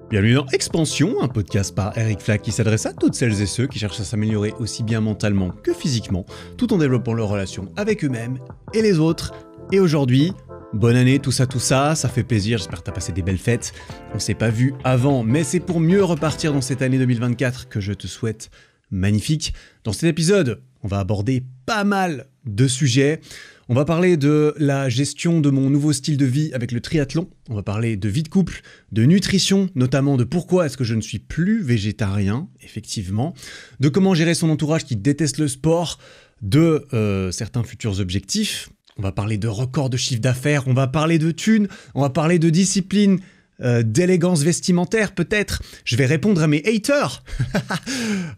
Bienvenue dans Expansion, un podcast par Eric Flack qui s'adresse à toutes celles et ceux qui cherchent à s'améliorer aussi bien mentalement que physiquement, tout en développant leurs relations avec eux-mêmes et les autres. Et aujourd'hui, bonne année, tout ça, ça fait plaisir, j'espère que t'as passé des belles fêtes. On s'est pas vu avant, mais c'est pour mieux repartir dans cette année 2024 que je te souhaite magnifique. Dans cet épisode, on va aborder pas mal de sujets. On va parler de la gestion de mon nouveau style de vie avec le triathlon. On va parler de vie de couple, de nutrition, notamment de pourquoi est-ce que je ne suis plus végétarien, effectivement, de comment gérer son entourage qui déteste le sport, de certains futurs objectifs. On va parler de records de chiffre d'affaires, on va parler de thunes, on va parler de discipline, d'élégance vestimentaire peut-être. Je vais répondre à mes haters.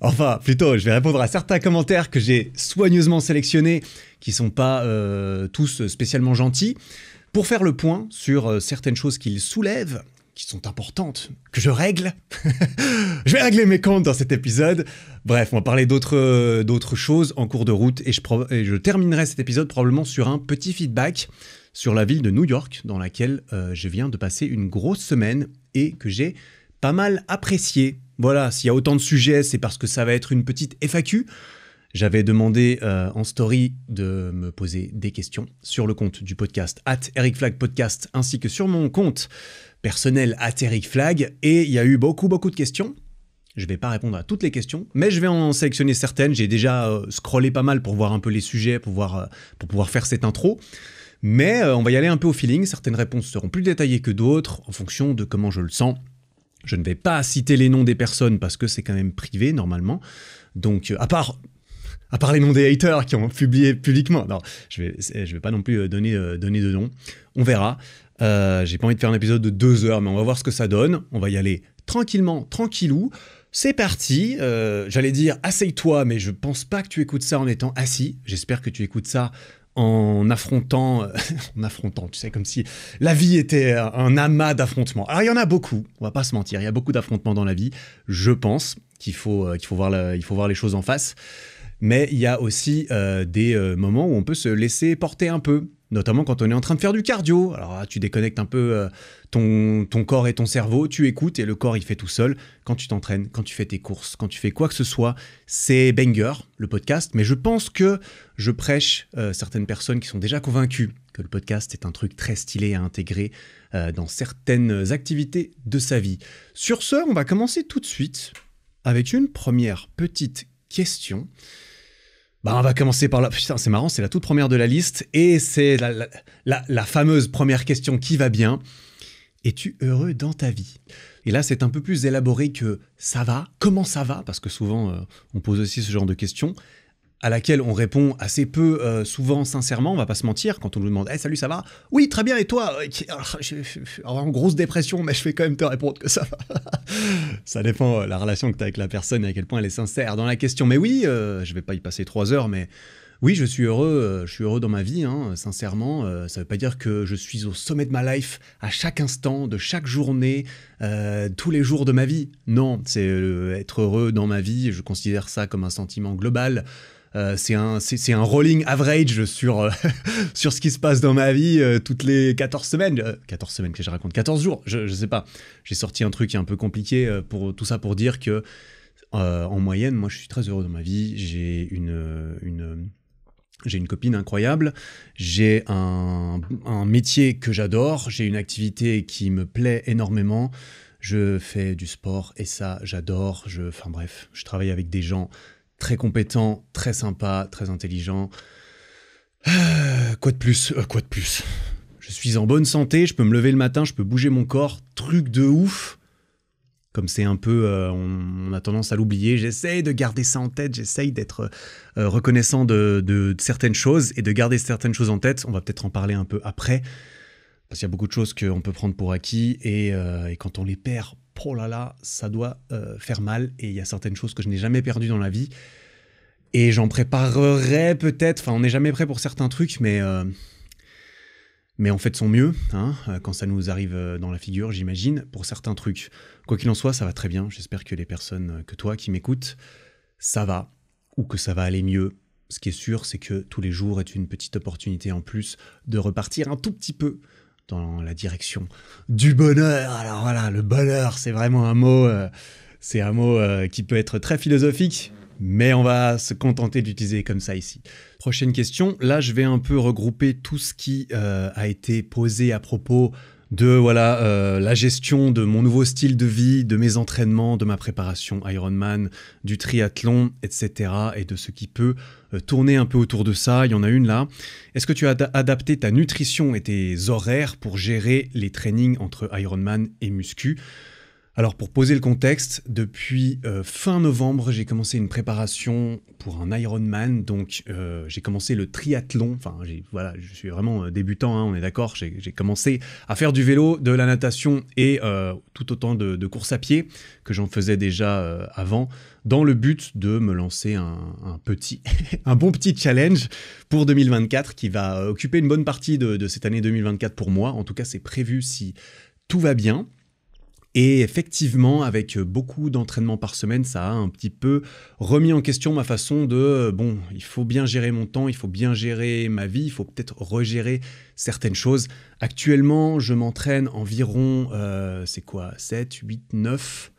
Enfin, plutôt, je vais répondre à certains commentaires que j'ai soigneusement sélectionnés, qui sont pas tous spécialement gentils, pour faire le point sur certaines choses qu'ils soulèvent, qui sont importantes, que je règle. Je vais régler mes comptes dans cet épisode. Bref, on va parler d'autres choses en cours de route, et je terminerai cet épisode probablement sur un petit feedback sur la ville de New York, dans laquelle je viens de passer une grosse semaine et que j'ai pas mal apprécié. Voilà, s'il y a autant de sujets, c'est parce que ça va être une petite FAQ. J'avais demandé en story de me poser des questions sur le compte du podcast @ericflagpodcast ainsi que sur mon compte personnel @ericflag, et il y a eu beaucoup de questions. Je ne vais pas répondre à toutes les questions, mais je vais en sélectionner certaines. J'ai déjà scrollé pas mal pour voir un peu les sujets, pour pouvoir faire cette intro. Mais on va y aller un peu au feeling. Certaines réponses seront plus détaillées que d'autres, en fonction de comment je le sens. Je ne vais pas citer les noms des personnes, parce que c'est quand même privé, normalement. Donc, à part les noms des haters qui ont publié publiquement. Non, je vais pas non plus donner de noms. On verra. J'ai pas envie de faire un épisode de 2 heures, mais on va voir ce que ça donne. On va y aller tranquillou. C'est parti. J'allais dire asseye-toi, mais je pense pas que tu écoutes ça en étant assis. J'espère que tu écoutes ça en affrontant, tu sais, comme si la vie était un amas d'affrontements. Alors il y en a beaucoup, on va pas se mentir, il y a beaucoup d'affrontements dans la vie. Je pense qu'il faut voir les choses en face. Mais il y a aussi des moments où on peut se laisser porter un peu, notamment quand on est en train de faire du cardio. Alors là, tu déconnectes un peu ton corps et ton cerveau, tu écoutes et le corps il fait tout seul. Quand tu t'entraînes, quand tu fais tes courses, quand tu fais quoi que ce soit, c'est banger, le podcast. Mais je pense que je prêche certaines personnes qui sont déjà convaincues que le podcast est un truc très stylé à intégrer dans certaines activités de sa vie. Sur ce, on va commencer tout de suite avec une première petite question. On va commencer par là. Putain, c'est marrant, c'est la toute première de la liste. Et c'est la fameuse première question qui va bien. Es-tu heureux dans ta vie ? Et là, c'est un peu plus élaboré que ça va. Comment ça va ? Parce que souvent, on pose aussi ce genre de questions, à laquelle on répond assez peu souvent sincèrement, on va pas se mentir, quand on nous demande hey, « Salut, ça va ?»« Oui, très bien, et toi ?» En grosse dépression, mais je vais quand même te répondre que ça va. Ça dépend la relation que tu as avec la personne et à quel point elle est sincère dans la question. Mais oui, je vais pas y passer 3 heures, mais oui, je suis heureux dans ma vie, hein, sincèrement. Ça veut pas dire que je suis au sommet de ma life à chaque instant, de chaque journée, tous les jours de ma vie. Non, c'est être heureux dans ma vie, je considère ça comme un sentiment global. C'est un rolling average sur ce qui se passe dans ma vie toutes les 14 semaines. 14 semaines que je raconte, 14 jours, je sais pas. J'ai sorti un truc qui est un peu compliqué pour tout ça, pour dire que en moyenne, moi je suis très heureux dans ma vie. J'ai une copine incroyable, j'ai un métier que j'adore, j'ai une activité qui me plaît énormément, je fais du sport et ça j'adore, enfin bref, je travaille avec des gens très compétent, très sympa, très intelligent. Quoi de plus ? Je suis en bonne santé, je peux me lever le matin, je peux bouger mon corps, truc de ouf. Comme c'est un peu, on a tendance à l'oublier, j'essaye de garder ça en tête, j'essaye d'être reconnaissant de certaines choses et de garder certaines choses en tête. On va peut-être en parler un peu après, parce qu'il y a beaucoup de choses qu'on peut prendre pour acquis et quand on les perd, oh là là, ça doit faire mal, et il y a certaines choses que je n'ai jamais perdues dans la vie, et j'en préparerai peut-être, enfin on n'est jamais prêt pour certains trucs, mais en fait son mieux, hein, quand ça nous arrive dans la figure, j'imagine, pour certains trucs. Quoi qu'il en soit, ça va très bien, j'espère que les personnes que toi qui m'écoutes, ça va, ou que ça va aller mieux. Ce qui est sûr, c'est que tous les jours est une petite opportunité en plus de repartir un tout petit peu dans la direction du bonheur. Alors voilà, le bonheur, c'est vraiment un mot, qui peut être très philosophique, mais on va se contenter d'utiliser comme ça ici. Prochaine question, là je vais un peu regrouper tout ce qui a été posé à propos de la gestion de mon nouveau style de vie, de mes entraînements, de ma préparation Ironman, du triathlon, etc. et de ce qui peut tourner un peu autour de ça. Il y en a une là. Est-ce que tu as adapté ta nutrition et tes horaires pour gérer les trainings entre Ironman et muscu ? Alors pour poser le contexte, depuis fin novembre, j'ai commencé une préparation pour un Ironman, donc j'ai commencé le triathlon, je suis vraiment débutant, hein, on est d'accord, j'ai commencé à faire du vélo, de la natation et tout autant de course à pied que j'en faisais déjà avant, dans le but de me lancer un bon petit challenge pour 2024 qui va occuper une bonne partie de cette année 2024 pour moi, en tout cas c'est prévu si tout va bien. Et effectivement, avec beaucoup d'entraînements par semaine, ça a un petit peu remis en question ma façon de... il faut bien gérer mon temps, il faut bien gérer ma vie, il faut peut-être regérer certaines choses. Actuellement, je m'entraîne environ, 7, 8, 9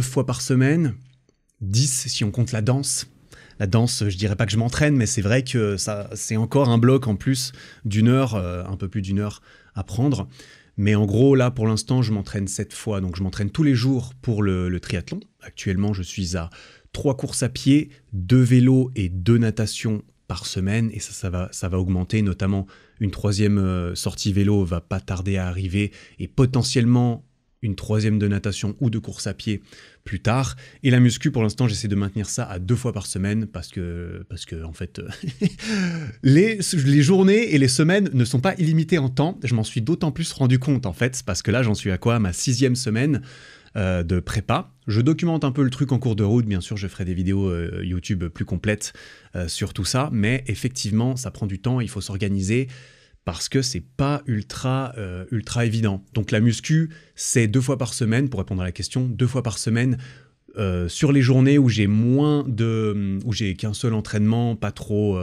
fois par semaine, 10 si on compte la danse. La danse, je dirais pas que je m'entraîne, mais c'est vrai que ça, c'est encore un bloc en plus d'une heure, un peu plus d'une heure à prendre. Mais en gros, là, pour l'instant, je m'entraîne 7 fois. Donc, je m'entraîne tous les jours pour le triathlon. Actuellement, je suis à 3 courses à pied, 2 vélos et 2 natations par semaine. Et ça va augmenter. Notamment, une 3e sortie vélo va pas tarder à arriver. Et potentiellement, une 3e de natation ou de course à pied plus tard. Et la muscu, pour l'instant, j'essaie de maintenir ça à 2 fois par semaine parce que en fait, les journées et les semaines ne sont pas illimitées en temps. Je m'en suis d'autant plus rendu compte, en fait, parce que là, j'en suis à ma 6e semaine de prépa. Je documente un peu le truc en cours de route. Bien sûr, je ferai des vidéos YouTube plus complètes sur tout ça. Mais effectivement, ça prend du temps, il faut s'organiser. Parce que c'est pas ultra évident. Donc la muscu, c'est 2 fois par semaine, pour répondre à la question, 2 fois par semaine, sur les journées où j'ai où j'ai qu'un seul entraînement, pas trop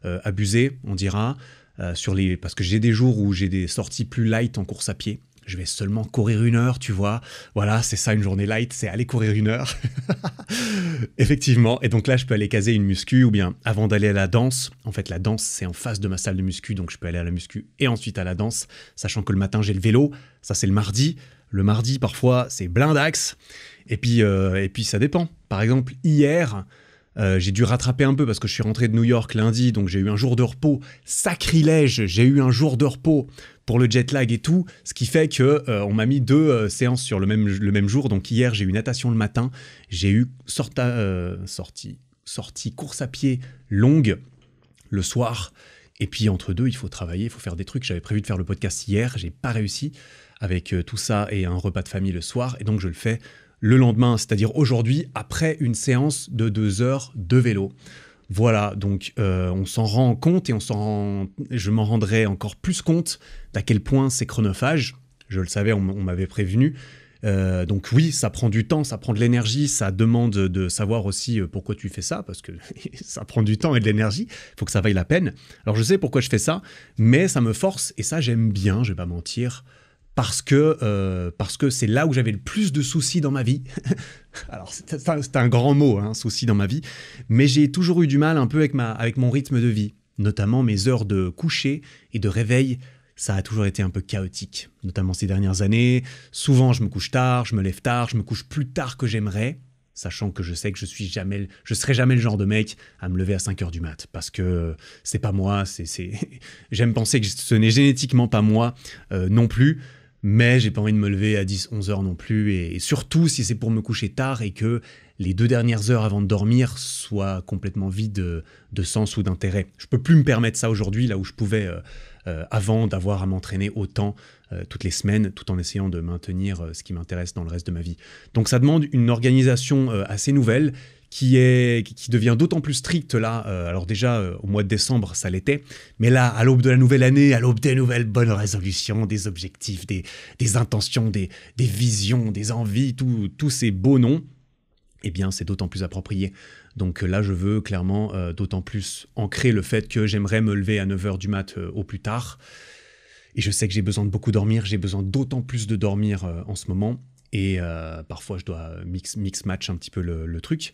abusé, on dira, parce que j'ai des jours où j'ai des sorties plus light en course à pied. Je vais seulement courir 1 heure, tu vois. Voilà, c'est ça une journée light, c'est aller courir 1 heure. Effectivement. Et donc là, je peux aller caser une muscu ou bien avant d'aller à la danse. En fait, la danse, c'est en face de ma salle de muscu. Donc, je peux aller à la muscu et ensuite à la danse. Sachant que le matin, j'ai le vélo. Ça, c'est le mardi. Le mardi, parfois, c'est blindax. Et puis, ça dépend. Par exemple, hier... j'ai dû rattraper un peu parce que je suis rentré de New York lundi, donc j'ai eu un jour de repos. Sacrilège, j'ai eu un jour de repos pour le jet lag et tout, ce qui fait que on m'a mis 2 séances sur le même jour. Donc hier, j'ai eu natation le matin, j'ai eu sortie course à pied longue le soir. Et puis entre deux, il faut travailler, il faut faire des trucs. J'avais prévu de faire le podcast hier, j'ai pas réussi avec tout ça et un repas de famille le soir. Et donc je le fais le lendemain, c'est-à-dire aujourd'hui, après une séance de 2 heures de vélo. Voilà, donc on s'en rend compte et je m'en rendrai encore plus compte d'à quel point c'est chronophage. Je le savais, on m'avait prévenu. Donc oui, ça prend du temps, ça prend de l'énergie, ça demande de savoir aussi pourquoi tu fais ça, parce que ça prend du temps et de l'énergie, il faut que ça vaille la peine. Alors je sais pourquoi je fais ça, mais ça me force, et ça j'aime bien, je vais pas mentir, parce que c'est là où j'avais le plus de soucis dans ma vie. Alors, c'est un grand mot, hein, soucis dans ma vie, mais j'ai toujours eu du mal un peu avec mon rythme de vie, notamment mes heures de coucher et de réveil. Ça a toujours été un peu chaotique, notamment ces dernières années. Souvent, je me couche tard, je me lève tard, je me couche plus tard que j'aimerais, sachant que je sais que je serai jamais le genre de mec à me lever à 5h du mat, parce que c'est pas moi, j'aime penser que ce n'est génétiquement pas moi non plus. Mais j'ai pas envie de me lever à 10-11 heures non plus, et surtout si c'est pour me coucher tard et que les 2 dernières heures avant de dormir soient complètement vides de sens ou d'intérêt. Je peux plus me permettre ça aujourd'hui, là où je pouvais avant d'avoir à m'entraîner autant toutes les semaines, tout en essayant de maintenir ce qui m'intéresse dans le reste de ma vie. Donc ça demande une organisation assez nouvelle, qui devient d'autant plus stricte là. Alors déjà, au mois de décembre, ça l'était. Mais là, à l'aube de la nouvelle année, à l'aube des nouvelles bonnes résolutions, des objectifs, des intentions, des visions, des envies, tous ces beaux noms, eh bien, c'est d'autant plus approprié. Donc là, je veux clairement d'autant plus ancrer le fait que j'aimerais me lever à 9h du mat au plus tard. Et je sais que j'ai besoin de beaucoup dormir, j'ai besoin d'autant plus de dormir en ce moment. Et parfois, je dois mix-match un petit peu le truc.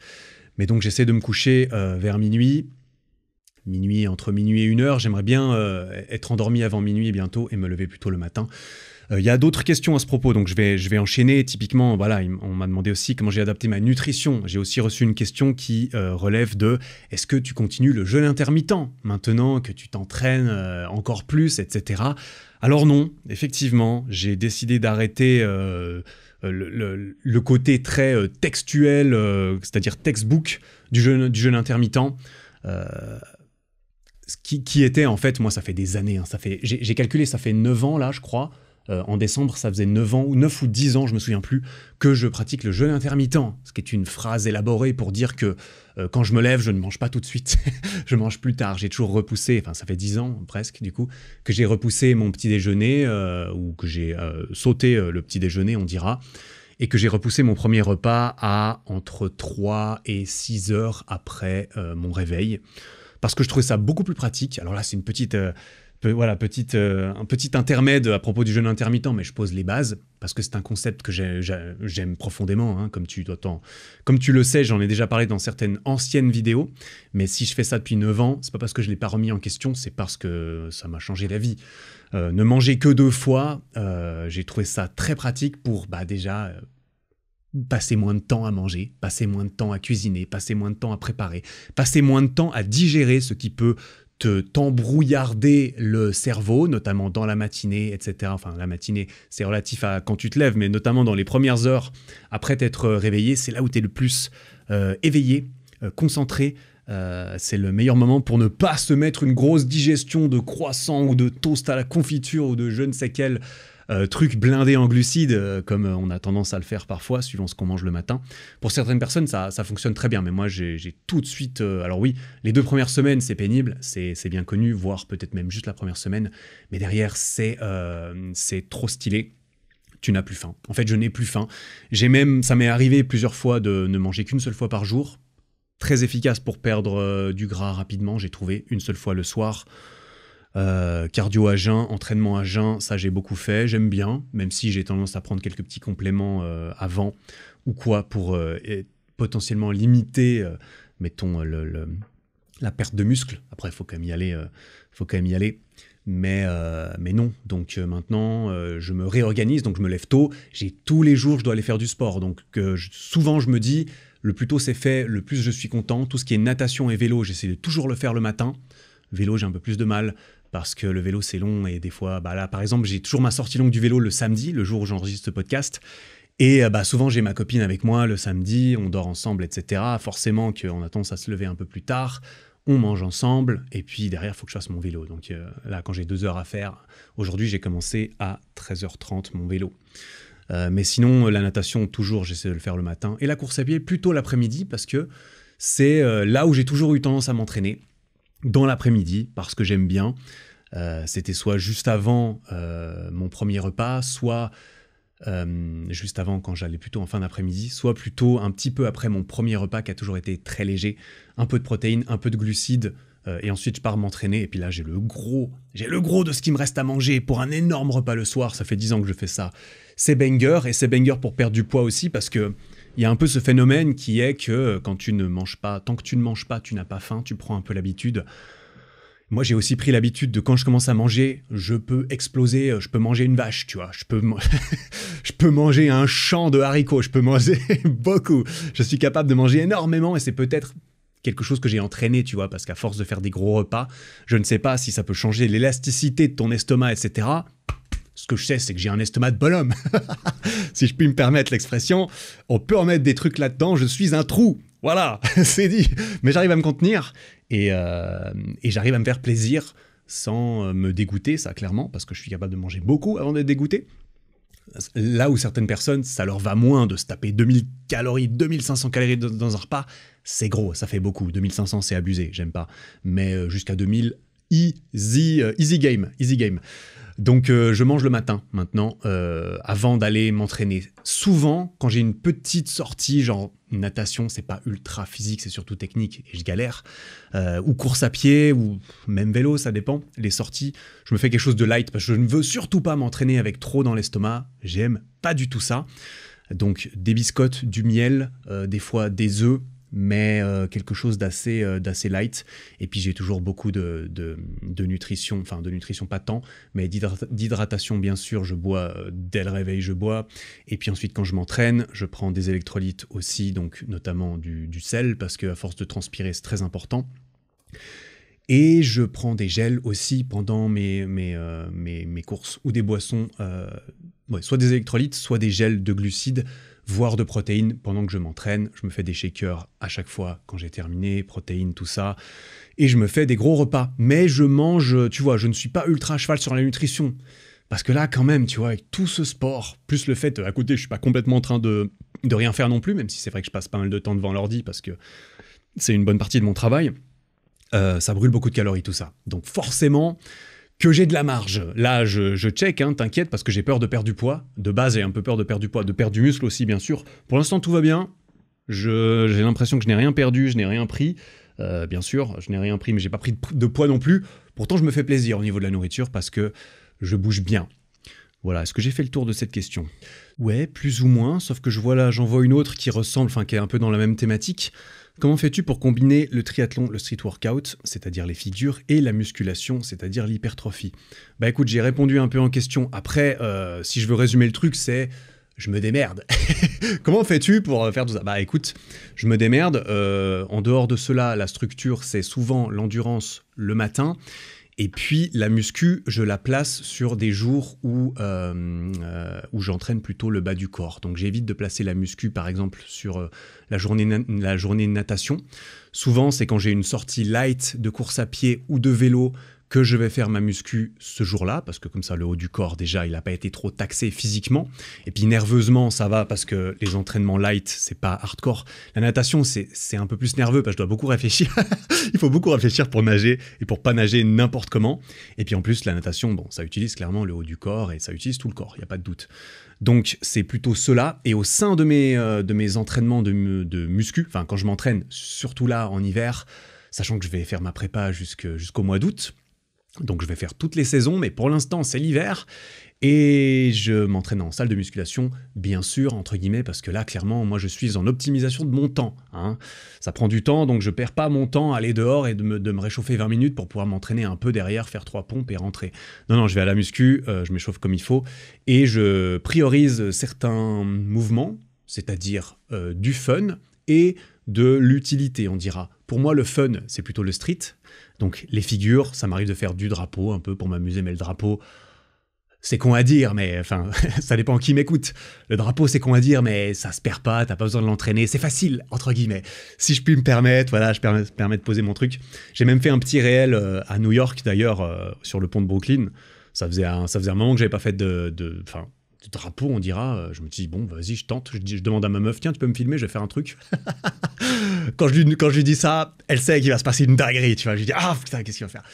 Mais donc, j'essaie de me coucher vers minuit, entre minuit et 1h. J'aimerais bien être endormi avant minuit bientôt et me lever plus tôt le matin. Il y a d'autres questions à ce propos, donc je vais enchaîner. Typiquement, voilà, on m'a demandé aussi comment j'ai adapté ma nutrition. J'ai aussi reçu une question qui relève de « Est-ce que tu continues le jeûne intermittent maintenant que tu t'entraînes encore plus, etc. » Alors non, effectivement, j'ai décidé d'arrêter le côté très textuel, c'est-à-dire textbook du jeûne intermittent. Qui était en fait, moi ça fait des années, hein, j'ai calculé, ça fait 9 ans là je crois, en décembre ça faisait 9 ans, ou 9 ou 10 ans, je me souviens plus, que je pratique le jeûne intermittent, ce qui est une phrase élaborée pour dire que quand je me lève, je ne mange pas tout de suite, je mange plus tard, j'ai toujours repoussé, enfin ça fait 10 ans presque du coup, que j'ai repoussé mon petit déjeuner, ou que j'ai sauté le petit déjeuner on dira, et que j'ai repoussé mon premier repas à entre 3 et 6 heures après mon réveil. Parce que je trouvais ça beaucoup plus pratique. Alors là, c'est une petite, un petit intermède à propos du jeûne intermittent, mais je pose les bases, parce que c'est un concept que j'aime profondément, hein, comme tu le sais, j'en ai déjà parlé dans certaines anciennes vidéos, mais si je fais ça depuis 9 ans, c'est pas parce que je l'ai pas remis en question, c'est parce que ça m'a changé la vie. Ne manger que 2 fois, j'ai trouvé ça très pratique pour déjà... passer moins de temps à manger, passer moins de temps à cuisiner, passer moins de temps à préparer, passer moins de temps à digérer ce qui peut t'embrouillarder le cerveau, notamment dans la matinée, etc. Enfin, la matinée, c'est relatif à quand tu te lèves, mais notamment dans les premières heures après t'être réveillé, c'est là où tu es le plus éveillé, concentré. C'est le meilleur moment pour ne pas se mettre une grosse digestion de croissant ou de toast à la confiture ou de je ne sais quel truc blindé en glucides, comme on a tendance à le faire parfois, suivant ce qu'on mange le matin. Pour certaines personnes, ça fonctionne très bien, mais moi, j'ai tout de suite... alors oui, les 2 premières semaines, c'est pénible, c'est bien connu, voire peut-être même juste la première semaine, mais derrière, c'est trop stylé. Tu n'as plus faim. En fait, je n'ai plus faim. Ça m'est arrivé plusieurs fois de ne manger qu'une seule fois par jour. Très efficace pour perdre du gras rapidement, j'ai trouvé, une seule fois le soir. Cardio à jeun, entraînement à jeun, ça j'ai beaucoup fait, j'aime bien, même si j'ai tendance à prendre quelques petits compléments avant ou quoi pour potentiellement limiter, mettons, la perte de muscle. Après, il faut quand même y aller, mais non. Donc maintenant, je me réorganise, donc je me lève tôt, tous les jours, je dois aller faire du sport. Donc souvent, je me dis, le plus tôt c'est fait, le plus je suis content. Tout ce qui est natation et vélo, j'essaie de toujours le faire le matin. Vélo, j'ai un peu plus de mal, parce que le vélo c'est long et des fois, là par exemple j'ai toujours ma sortie longue du vélo le samedi, le jour où j'enregistre ce podcast, et souvent j'ai ma copine avec moi le samedi, on dort ensemble, etc. Forcément qu'on a tendance à se lever un peu plus tard, on mange ensemble, et puis derrière il faut que je fasse mon vélo. Donc là quand j'ai 2 heures à faire, aujourd'hui j'ai commencé à 13h30 mon vélo. Mais sinon la natation toujours j'essaie de le faire le matin, et la course à pied plutôt l'après-midi, parce que c'est là où j'ai toujours eu tendance à m'entraîner, dans l'après-midi, parce que j'aime bien. C'était soit juste avant mon premier repas, soit juste avant quand j'allais plutôt en fin d'après-midi, soit plutôt un petit peu après mon premier repas qui a toujours été très léger, un peu de protéines, un peu de glucides, et ensuite je pars m'entraîner, et puis là j'ai le gros de ce qui me reste à manger pour un énorme repas le soir. Ça fait 10 ans que je fais ça. C'est banger, et c'est banger pour perdre du poids aussi, parce que il y a un peu ce phénomène qui est que quand tu ne manges pas, tant que tu ne manges pas, tu n'as pas faim, tu prends un peu l'habitude. Moi, j'ai aussi pris l'habitude de quand je commence à manger, je peux exploser, je peux manger une vache, tu vois, je peux manger un champ de haricots, je peux manger beaucoup. Je suis capable de manger énormément, et c'est peut-être quelque chose que j'ai entraîné, tu vois, parce qu'à force de faire des gros repas, je ne sais pas si ça peut changer l'élasticité de ton estomac, etc. Ce que je sais, c'est que j'ai un estomac de bonhomme. Si je puis me permettre l'expression, on peut en mettre des trucs là-dedans, je suis un trou. Voilà, c'est dit. Mais j'arrive à me contenir, et j'arrive à me faire plaisir sans me dégoûter, ça clairement, parce que je suis capable de manger beaucoup avant d'être dégoûté. Là où certaines personnes, ça leur va moins de se taper 2000 calories, 2500 calories dans un repas, c'est gros, ça fait beaucoup. 2500, c'est abusé, j'aime pas. Mais jusqu'à 2000, easy game. Donc je mange le matin maintenant, avant d'aller m'entraîner. Souvent, quand j'ai une petite sortie, genre natation, c'est pas ultra physique, c'est surtout technique et je galère, ou course à pied, ou même vélo, ça dépend, les sorties, je me fais quelque chose de light parce que je ne veux surtout pas m'entraîner avec trop dans l'estomac, j'aime pas du tout ça. Donc des biscottes, du miel, des fois des œufs, mais quelque chose d'assez light. Et puis j'ai toujours beaucoup de nutrition, enfin de nutrition pas tant, mais d'hydratation bien sûr, je bois dès le réveil, je bois. Et puis ensuite quand je m'entraîne, je prends des électrolytes aussi, donc notamment du sel, parce qu'à force de transpirer c'est très important. Et je prends des gels aussi pendant mes courses, ou des boissons, soit des électrolytes, soit des gels de glucides, voire de protéines pendant que je m'entraîne. Je me fais des shakers à chaque fois quand j'ai terminé, protéines, tout ça. Et je me fais des gros repas. Mais je mange, tu vois, je ne suis pas ultra à cheval sur la nutrition. Parce que là, quand même, tu vois, avec tout ce sport, plus le fait, à côté, je suis pas complètement en train de rien faire non plus, même si c'est vrai que je passe pas mal de temps devant l'ordi, parce que c'est une bonne partie de mon travail. Ça brûle beaucoup de calories, tout ça. Donc forcément que j'ai de la marge. Là, je check, hein, t'inquiète, parce que j'ai peur de perdre du poids. De base, j'ai un peu peur de perdre du poids, de perdre du muscle aussi, bien sûr. Pour l'instant, tout va bien. J'ai l'impression que je n'ai rien perdu, je n'ai rien pris. Bien sûr, je n'ai rien pris, mais j'ai pas pris de poids non plus. Pourtant, je me fais plaisir au niveau de la nourriture parce que je bouge bien. Voilà, est-ce que j'ai fait le tour de cette question? Ouais, plus ou moins, sauf que j'en vois une autre qui ressemble, enfin qui est un peu dans la même thématique. Comment fais-tu pour combiner le triathlon, le street workout, c'est-à-dire les figures, et la musculation, c'est-à-dire l'hypertrophie? Bah écoute, j'ai répondu un peu en question. Après, si je veux résumer le truc, c'est je me démerde. Comment fais-tu pour faire tout ça? Bah écoute, je me démerde. En dehors de cela, la structure, c'est souvent l'endurance le matin. Et puis la muscu, je la place sur des jours où j'entraîne plutôt le bas du corps. Donc j'évite de placer la muscu par exemple sur la journée de natation. Souvent c'est quand j'ai une sortie light de course à pied ou de vélo que je vais faire ma muscu ce jour-là, parce que comme ça le haut du corps déjà il n'a pas été trop taxé physiquement, et puis nerveusement ça va parce que les entraînements light c'est pas hardcore. La natation c'est un peu plus nerveux parce que je dois beaucoup réfléchir, il faut beaucoup réfléchir pour nager et pour pas nager n'importe comment, et puis en plus la natation bon ça utilise clairement le haut du corps et ça utilise tout le corps, il n'y a pas de doute. Donc c'est plutôt cela, et au sein de mes entraînements de muscu, enfin quand je m'entraîne, surtout là en hiver, sachant que je vais faire ma prépa jusqu'au mois d'août, donc je vais faire toutes les saisons, mais pour l'instant c'est l'hiver, et je m'entraîne en salle de musculation, bien sûr, entre guillemets, parce que là, clairement, moi je suis en optimisation de mon temps. Hein. Ça prend du temps, donc je perds pas mon temps à aller dehors et de me réchauffer 20 minutes pour pouvoir m'entraîner un peu derrière, faire 3 pompes et rentrer. Non, je vais à la muscu, je m'échauffe comme il faut, et je priorise certains mouvements, c'est-à-dire du fun et de l'utilité, on dira. Pour moi, le fun, c'est plutôt le street. Donc les figures, ça m'arrive de faire du drapeau un peu pour m'amuser, mais le drapeau, c'est con à dire, mais enfin, ça dépend qui m'écoute. Le drapeau, c'est con à dire, mais ça se perd pas, t'as pas besoin de l'entraîner, c'est facile, entre guillemets. Si je puis me permettre, voilà, je permets de poser mon truc. J'ai même fait un petit réel à New York, d'ailleurs, sur le pont de Brooklyn. Ça faisait un moment que j'avais pas fait de drapeau, on dira. Je me dis, bon, vas-y, je tente. Je demande à ma meuf, tiens, tu peux me filmer, je vais faire un truc. Quand je lui dis ça, elle sait qu'il va se passer une dinguerie, tu vois. Je lui dis, ah putain, qu'est-ce qu'il va faire?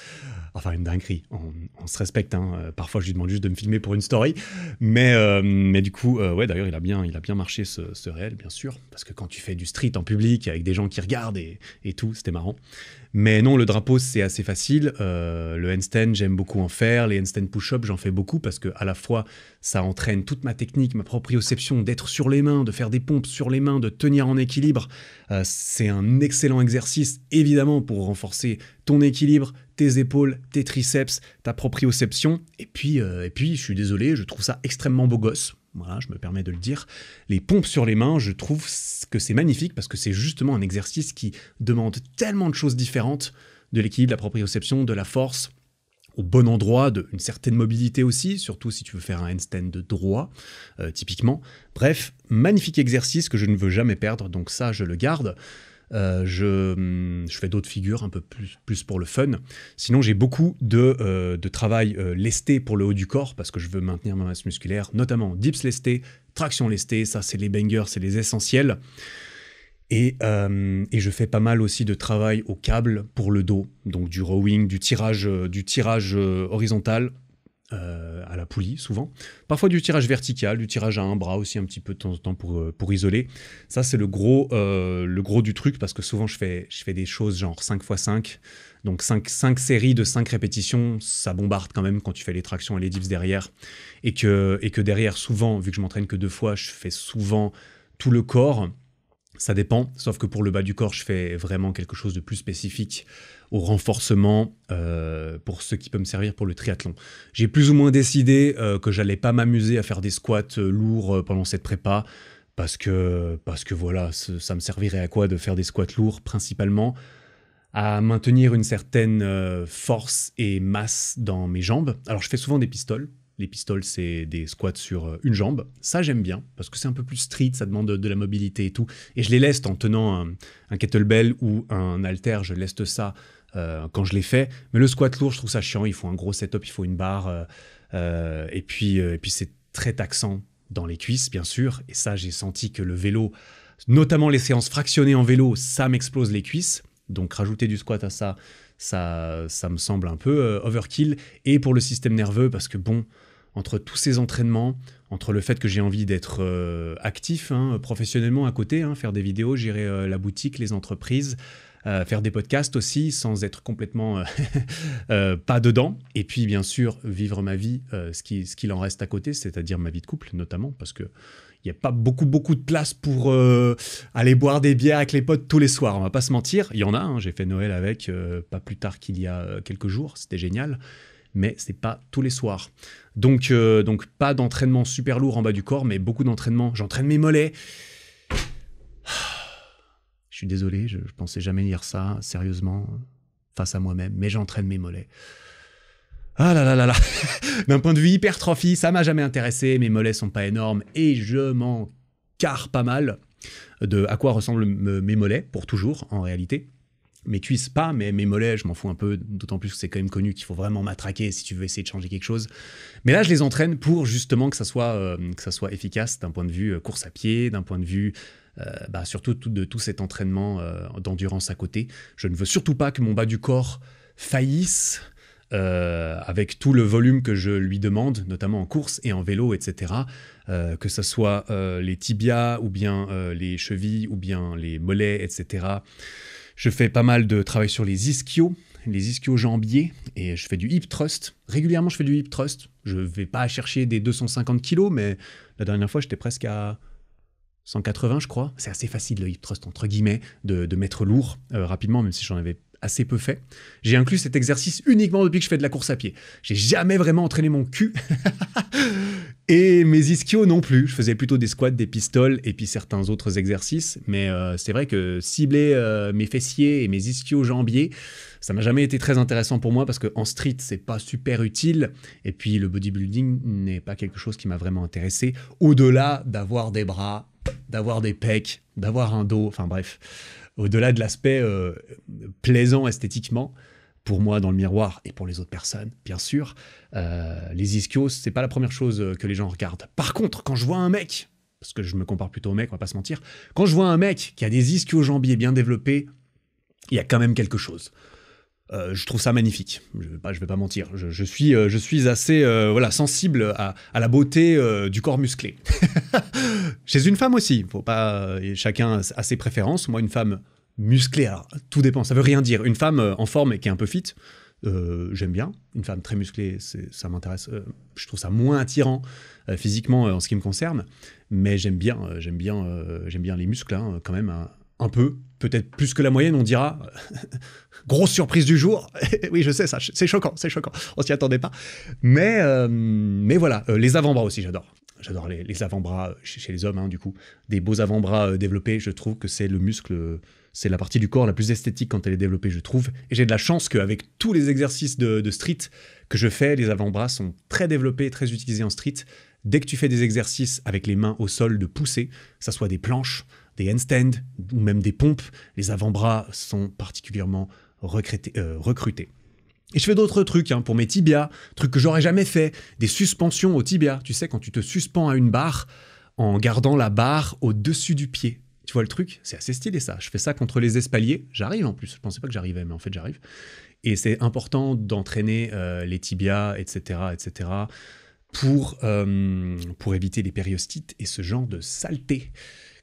Enfin, une dinguerie. On se respecte, hein. Parfois, je lui demande juste de me filmer pour une story. Mais du coup, ouais, d'ailleurs, il a bien marché ce réel, bien sûr. Parce que quand tu fais du street en public, avec des gens qui regardent et tout, c'était marrant. Mais non, le drapeau, c'est assez facile. Le handstand, j'aime beaucoup en faire. Les handstand push-up, j'en fais beaucoup parce que à la fois, ça entraîne toute ma technique, ma proprioception, d'être sur les mains, de faire des pompes sur les mains, de tenir en équilibre. C'est un excellent exercice, évidemment, pour renforcer ton équilibre, tes épaules, tes triceps, ta proprioception. Et puis, je suis désolé, je trouve ça extrêmement beau gosse. Voilà, je me permets de le dire. Les pompes sur les mains, je trouve que c'est magnifique parce que c'est justement un exercice qui demande tellement de choses différentes, de l'équilibre, de la proprioception, de la force, au bon endroit, une certaine mobilité aussi, surtout si tu veux faire un handstand de droit, typiquement. Bref, magnifique exercice que je ne veux jamais perdre, donc ça, je le garde. Je fais d'autres figures un peu plus pour le fun. Sinon, j'ai beaucoup de travail lesté pour le haut du corps parce que je veux maintenir ma masse musculaire, notamment dips lestés, traction lestée, ça c'est les bangers, c'est les essentiels. Et je fais pas mal aussi de travail au câble pour le dos, donc du rowing, du tirage horizontal à la poulie, souvent. Parfois du tirage vertical, du tirage à un bras aussi un petit peu de temps en temps pour isoler. Ça, c'est le gros du truc, parce que souvent, je fais des choses genre 5x5. Donc 5 séries de 5 répétitions, ça bombarde quand même quand tu fais les tractions et les dips derrière. Et que derrière, souvent, vu que je m'entraîne que 2 fois, je fais souvent tout le corps. Ça dépend, sauf que pour le bas du corps, je fais vraiment quelque chose de plus spécifique au renforcement pour ce qui peut me servir pour le triathlon. J'ai plus ou moins décidé que j'allais pas m'amuser à faire des squats lourds pendant cette prépa, parce que voilà, ça me servirait à quoi de faire des squats lourds, principalement à maintenir une certaine force et masse dans mes jambes. Alors je fais souvent des pistoles. Les pistoles, c'est des squats sur une jambe. Ça, j'aime bien, parce que c'est un peu plus street, ça demande de la mobilité et tout. Et je les leste en tenant un kettlebell ou un halter, je leste ça quand je les fais. Mais le squat lourd, je trouve ça chiant. Il faut un gros setup, il faut une barre. Et puis c'est très taxant dans les cuisses, bien sûr. Et ça, j'ai senti que le vélo, notamment les séances fractionnées en vélo, ça m'explose les cuisses. Donc rajouter du squat à ça, ça me semble un peu overkill. Et pour le système nerveux, parce que bon, entre tous ces entraînements, entre le fait que j'ai envie d'être actif professionnellement à côté, faire des vidéos, gérer la boutique, les entreprises, faire des podcasts aussi, sans être complètement pas dedans. Et puis bien sûr, vivre ma vie, ce qu'il en reste à côté, c'est-à-dire ma vie de couple notamment, parce que il n'y a pas beaucoup de place pour aller boire des bières avec les potes tous les soirs, on va pas se mentir. Il y en a, j'ai fait Noël avec pas plus tard qu'il y a quelques jours, c'était génial. Mais c'est pas tous les soirs. Donc pas d'entraînement super lourd en bas du corps, mais beaucoup d'entraînement. J'entraîne mes mollets. Je suis désolé, je pensais jamais dire ça sérieusement face à moi-même, mais j'entraîne mes mollets. Ah là là là là. D'un point de vue hypertrophie, ça m'a jamais intéressé, mes mollets sont pas énormes et je m'en carre pas mal de à quoi ressemblent mes mollets, pour toujours en réalité. Mes cuisses pas, mais mes mollets, je m'en fous un peu, d'autant plus que c'est quand même connu qu'il faut vraiment matraquer si tu veux essayer de changer quelque chose. Mais là, je les entraîne pour justement que ça soit efficace d'un point de vue course à pied, d'un point de vue surtout de tout cet entraînement d'endurance à côté. Je ne veux surtout pas que mon bas du corps faillisse avec tout le volume que je lui demande, notamment en course et en vélo, etc. Que ce soit les tibias, ou bien les chevilles, ou bien les mollets, etc. Je fais pas mal de travail sur les ischio-jambiers, et je fais du hip thrust. Régulièrement, je fais du hip thrust. Je vais pas chercher des 250 kilos, mais la dernière fois, j'étais presque à 180, je crois. C'est assez facile, le hip thrust, entre guillemets, de mettre lourd rapidement, même si j'en avais assez peu fait. J'ai inclus cet exercice uniquement depuis que je fais de la course à pied. J'ai jamais vraiment entraîné mon cul. Et mes ischios non plus. Je faisais plutôt des squats, des pistoles et puis certains autres exercices. Mais c'est vrai que cibler mes fessiers et mes ischio-jambiers, ça m'a jamais été très intéressant pour moi, parce qu'en street, c'est pas super utile. Et puis le bodybuilding n'est pas quelque chose qui m'a vraiment intéressé. Au-delà d'avoir des bras, d'avoir des pecs, d'avoir un dos, enfin bref. Au-delà de l'aspect plaisant esthétiquement, pour moi dans le miroir et pour les autres personnes, bien sûr, les ischios, c'est pas la première chose que les gens regardent. Par contre, quand je vois un mec, parce que je me compare plutôt au mec, on va pas se mentir, quand je vois un mec qui a des ischio-jambiers bien développés, il y a quand même quelque chose. Je trouve ça magnifique, je vais pas mentir. Je suis assez sensible à la beauté du corps musclé. Chez une femme aussi, faut pas, chacun a ses préférences. Moi, une femme musclée, alors tout dépend, ça veut rien dire. Une femme en forme et qui est un peu fit, j'aime bien. Une femme très musclée, ça m'intéresse. Je trouve ça moins attirant physiquement en ce qui me concerne, mais j'aime bien les muscles quand même. Un peu, peut-être plus que la moyenne, on dira. Grosse surprise du jour. Oui, je sais, ça, c'est choquant, on s'y attendait pas. Mais voilà, les avant-bras aussi, j'adore. J'adore les avant-bras chez les hommes, du coup. Des beaux avant-bras développés, je trouve que c'est le muscle, c'est la partie du corps la plus esthétique quand elle est développée, je trouve. Et j'ai de la chance qu'avec tous les exercices de street que je fais, les avant-bras sont très développés, très utilisés en street. Dès que tu fais des exercices avec les mains au sol de pousser, que ça soit des planches, des handstands ou même des pompes, les avant-bras sont particulièrement recrutés. Et je fais d'autres trucs pour mes tibias, trucs que j'aurais jamais fait, des suspensions aux tibias. Tu sais, quand tu te suspends à une barre en gardant la barre au-dessus du pied. Tu vois le truc? C'est assez stylé ça. Je fais ça contre les espaliers. J'arrive en plus. Je pensais pas que j'arrivais, mais en fait j'arrive. Et c'est important d'entraîner les tibias, etc., pour éviter les périostites et ce genre de saleté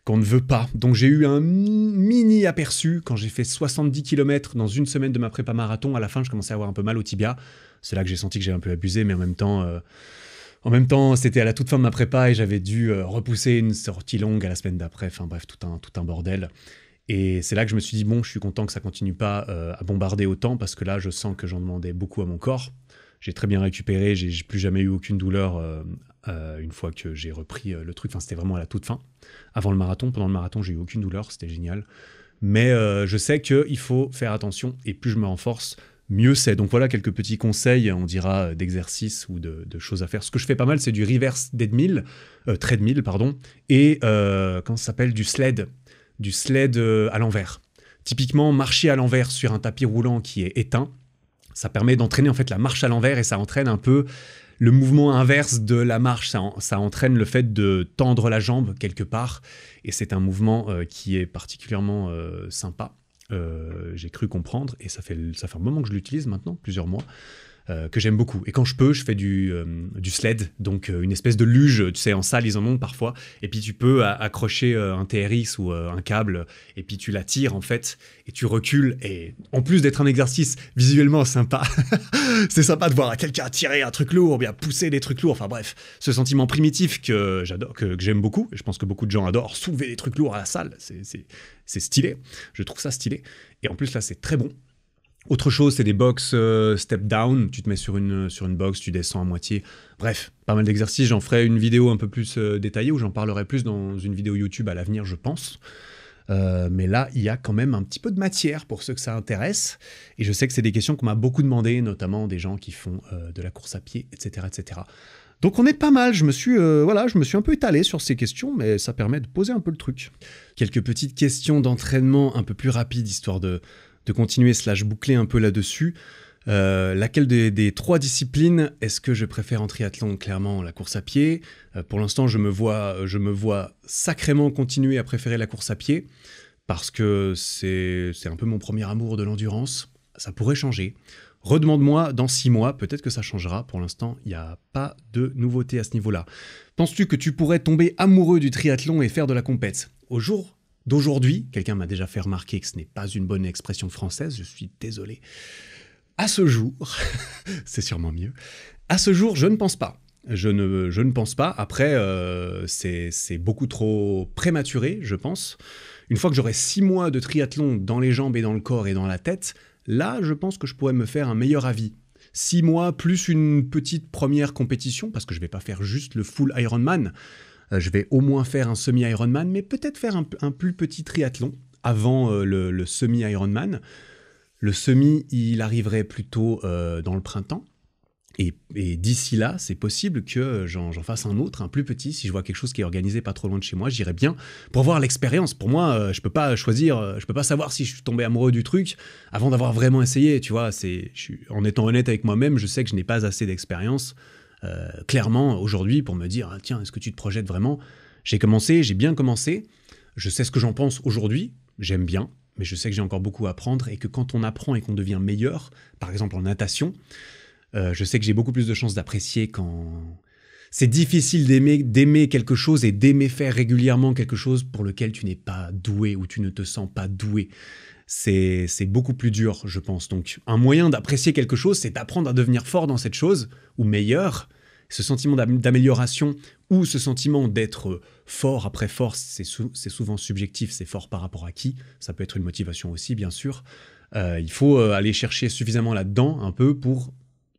qu'on ne veut pas. Donc j'ai eu un mini aperçu quand j'ai fait 70 km dans une semaine de ma prépa marathon. À la fin, je commençais à avoir un peu mal au tibia. C'est là que j'ai senti que j'ai un peu abusé, mais en même temps, c'était à la toute fin de ma prépa et j'avais dû repousser une sortie longue à la semaine d'après. Enfin bref, tout un bordel. Et c'est là que je me suis dit, bon, je suis content que ça continue pas à bombarder autant, parce que là, je sens que j'en demandais beaucoup à mon corps. J'ai très bien récupéré, j'ai plus jamais eu aucune douleur une fois que j'ai repris le truc. Enfin, c'était vraiment à la toute fin. Avant le marathon, pendant le marathon, j'ai eu aucune douleur, c'était génial. Mais je sais qu'il faut faire attention, et plus je me renforce, mieux c'est. Donc voilà quelques petits conseils, on dira, d'exercices ou de choses à faire. Ce que je fais pas mal, c'est du reverse treadmill, et comment ça s'appelle, du sled à l'envers. Typiquement, marcher à l'envers sur un tapis roulant qui est éteint, ça permet d'entraîner en fait la marche à l'envers et ça entraîne un peu le mouvement inverse de la marche. Ça entraîne le fait de tendre la jambe quelque part et c'est un mouvement qui est particulièrement sympa. J'ai cru comprendre et ça fait un moment que je l'utilise maintenant, plusieurs mois. Que j'aime beaucoup. Et quand je peux, je fais du sled, donc une espèce de luge, tu sais, en salle, ils en ont parfois, et puis tu peux accrocher un TRX ou un câble, et puis tu la tires, en fait, et tu recules, et en plus d'être un exercice visuellement sympa, c'est sympa de voir quelqu'un tirer un truc lourd, ou bien pousser des trucs lourds, enfin bref, ce sentiment primitif que j'adore, que j'aime beaucoup, et je pense que beaucoup de gens adorent, soulever des trucs lourds à la salle, c'est stylé, je trouve ça stylé, et en plus là, c'est très bon. Autre chose, c'est des box step down. Tu te mets sur une box, tu descends à moitié. Bref, pas mal d'exercices. J'en ferai une vidéo un peu plus détaillée où j'en parlerai plus dans une vidéo YouTube à l'avenir, je pense. Mais là, il y a quand même un petit peu de matière pour ceux que ça intéresse. Et je sais que c'est des questions qu'on m'a beaucoup demandé, notamment des gens qui font de la course à pied, etc., etc. Donc on est pas mal. Je me suis un peu étalé sur ces questions, mais ça permet de poser un peu le truc. Quelques petites questions d'entraînement un peu plus rapides, histoire de continuer / boucler un peu là-dessus. Laquelle des trois disciplines est-ce que je préfère en triathlon? Clairement, la course à pied. Pour l'instant, je me vois sacrément continuer à préférer la course à pied parce que c'est un peu mon premier amour de l'endurance. Ça pourrait changer. Redemande-moi dans 6 mois, peut-être que ça changera. Pour l'instant, il n'y a pas de nouveauté à ce niveau-là. Penses-tu que tu pourrais tomber amoureux du triathlon et faire de la compète? Au jour d'aujourd'hui, quelqu'un m'a déjà fait remarquer que ce n'est pas une bonne expression française, je suis désolé. À ce jour, c'est sûrement mieux, à ce jour, je ne pense pas. Je ne pense pas. Après, c'est beaucoup trop prématuré, je pense. Une fois que j'aurai 6 mois de triathlon dans les jambes et dans le corps et dans la tête, là, je pense que je pourrais me faire un meilleur avis. 6 mois plus une petite première compétition, parce que je ne vais pas faire juste le full Ironman. Je vais au moins faire un semi-Ironman, mais peut-être faire un plus petit triathlon avant le semi-Ironman. Le semi, il arriverait plutôt dans le printemps. Et d'ici là, c'est possible que j'en fasse un autre, un plus petit. Si je vois quelque chose qui est organisé pas trop loin de chez moi, j'irai bien pour voir l'expérience. Pour moi, je peux pas choisir, je peux pas savoir si je suis tombé amoureux du truc avant d'avoir vraiment essayé. Tu vois, en étant honnête avec moi-même, je sais que je n'ai pas assez d'expérience. Clairement, aujourd'hui, pour me dire, tiens, est-ce que tu te projettes vraiment? J'ai bien commencé, je sais ce que j'en pense aujourd'hui, j'aime bien, mais je sais que j'ai encore beaucoup à apprendre et que quand on apprend et qu'on devient meilleur, par exemple en natation, je sais que j'ai beaucoup plus de chances d'apprécier quand... C'est difficile d'aimer quelque chose et d'aimer faire régulièrement quelque chose pour lequel tu n'es pas doué ou tu ne te sens pas doué. C'est beaucoup plus dur, je pense. Donc, un moyen d'apprécier quelque chose, c'est d'apprendre à devenir fort dans cette chose, ou meilleur. Ce sentiment d'amélioration, ou ce sentiment d'être fort après force, c'est souvent subjectif, c'est fort par rapport à qui. Ça peut être une motivation aussi, bien sûr. Il faut aller chercher suffisamment là-dedans, un peu, pour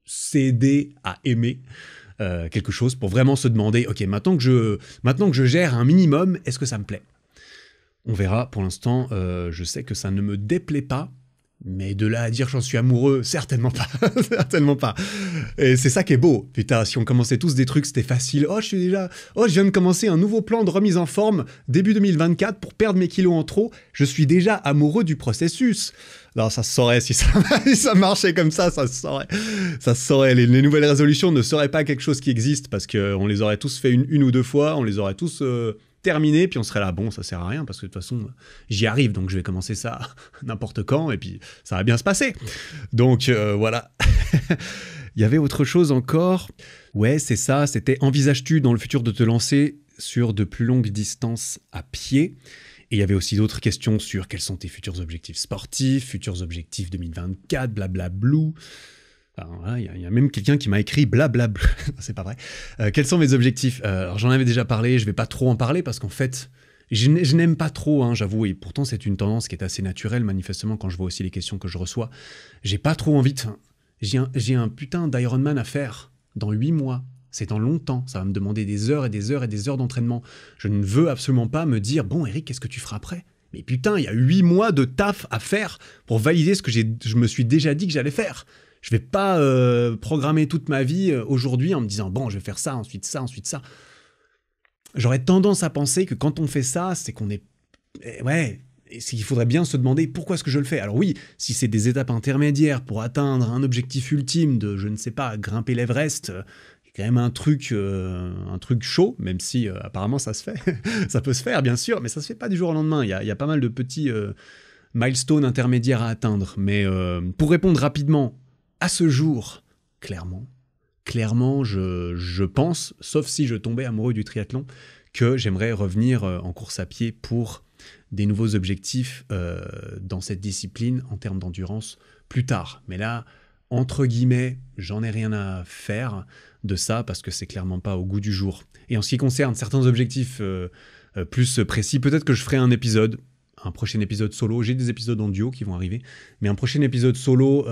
s'aider à aimer quelque chose, pour vraiment se demander, ok, maintenant que je gère un minimum, est-ce que ça me plaît? On verra, pour l'instant, je sais que ça ne me déplaît pas, mais de là à dire j'en suis amoureux, certainement pas, certainement pas. Et c'est ça qui est beau. Putain, si on commençait tous des trucs, c'était facile. Je viens de commencer un nouveau plan de remise en forme, début 2024, pour perdre mes kilos en trop. Je suis déjà amoureux du processus. Non, ça se saurait, si ça marchait comme ça se saurait. Ça se saurait. Les nouvelles résolutions ne seraient pas quelque chose qui existe, parce qu'on les aurait tous fait une ou deux fois, on les aurait tous... terminé, puis on serait là, bon, ça sert à rien, parce que de toute façon, j'y arrive, donc je vais commencer ça n'importe quand, et puis ça va bien se passer. Donc voilà. Il y avait autre chose encore. Ouais, c'est ça, c'était envisages-tu dans le futur de te lancer sur de plus longues distances à pied? Et il y avait aussi d'autres questions sur quels sont tes futurs objectifs sportifs, futurs objectifs 2024, blablablou. Enfin, voilà, il y a même quelqu'un qui m'a écrit blablabla. C'est pas vrai. Quels sont mes objectifs? Alors j'en avais déjà parlé, je vais pas trop en parler parce qu'en fait, je n'aime pas trop, hein, j'avoue, et pourtant c'est une tendance qui est assez naturelle, manifestement, quand je vois aussi les questions que je reçois. J'ai pas trop envie de... J'ai un putain d'Ironman à faire dans 8 mois. C'est dans longtemps, ça va me demander des heures et des heures et des heures d'entraînement. Je ne veux absolument pas me dire « Bon, Eric, qu'est-ce que tu feras après ?» Mais putain, il y a 8 mois de taf à faire pour valider ce que je me suis déjà dit que j'allais faire. Je vais pas programmer toute ma vie aujourd'hui en me disant « Bon, je vais faire ça, ensuite ça, ensuite ça. » J'aurais tendance à penser que quand on fait ça, c'est qu'on est... Ouais, il faudrait bien se demander pourquoi est-ce que je le fais. Alors oui, si c'est des étapes intermédiaires pour atteindre un objectif ultime de, je ne sais pas, grimper l'Everest, c'est quand même un truc chaud, même si apparemment ça se fait. Ça peut se faire, bien sûr, mais ça se fait pas du jour au lendemain. Il y a pas mal de petits milestones intermédiaires à atteindre. Mais pour répondre rapidement, à ce jour, clairement, je pense, sauf si je tombais amoureux du triathlon, que j'aimerais revenir en course à pied pour des nouveaux objectifs dans cette discipline en termes d'endurance plus tard. Mais là, entre guillemets, j'en ai rien à faire de ça parce que c'est clairement pas au goût du jour. Et en ce qui concerne certains objectifs plus précis, peut-être que je ferai un prochain épisode solo. J'ai des épisodes en duo qui vont arriver, mais un prochain épisode solo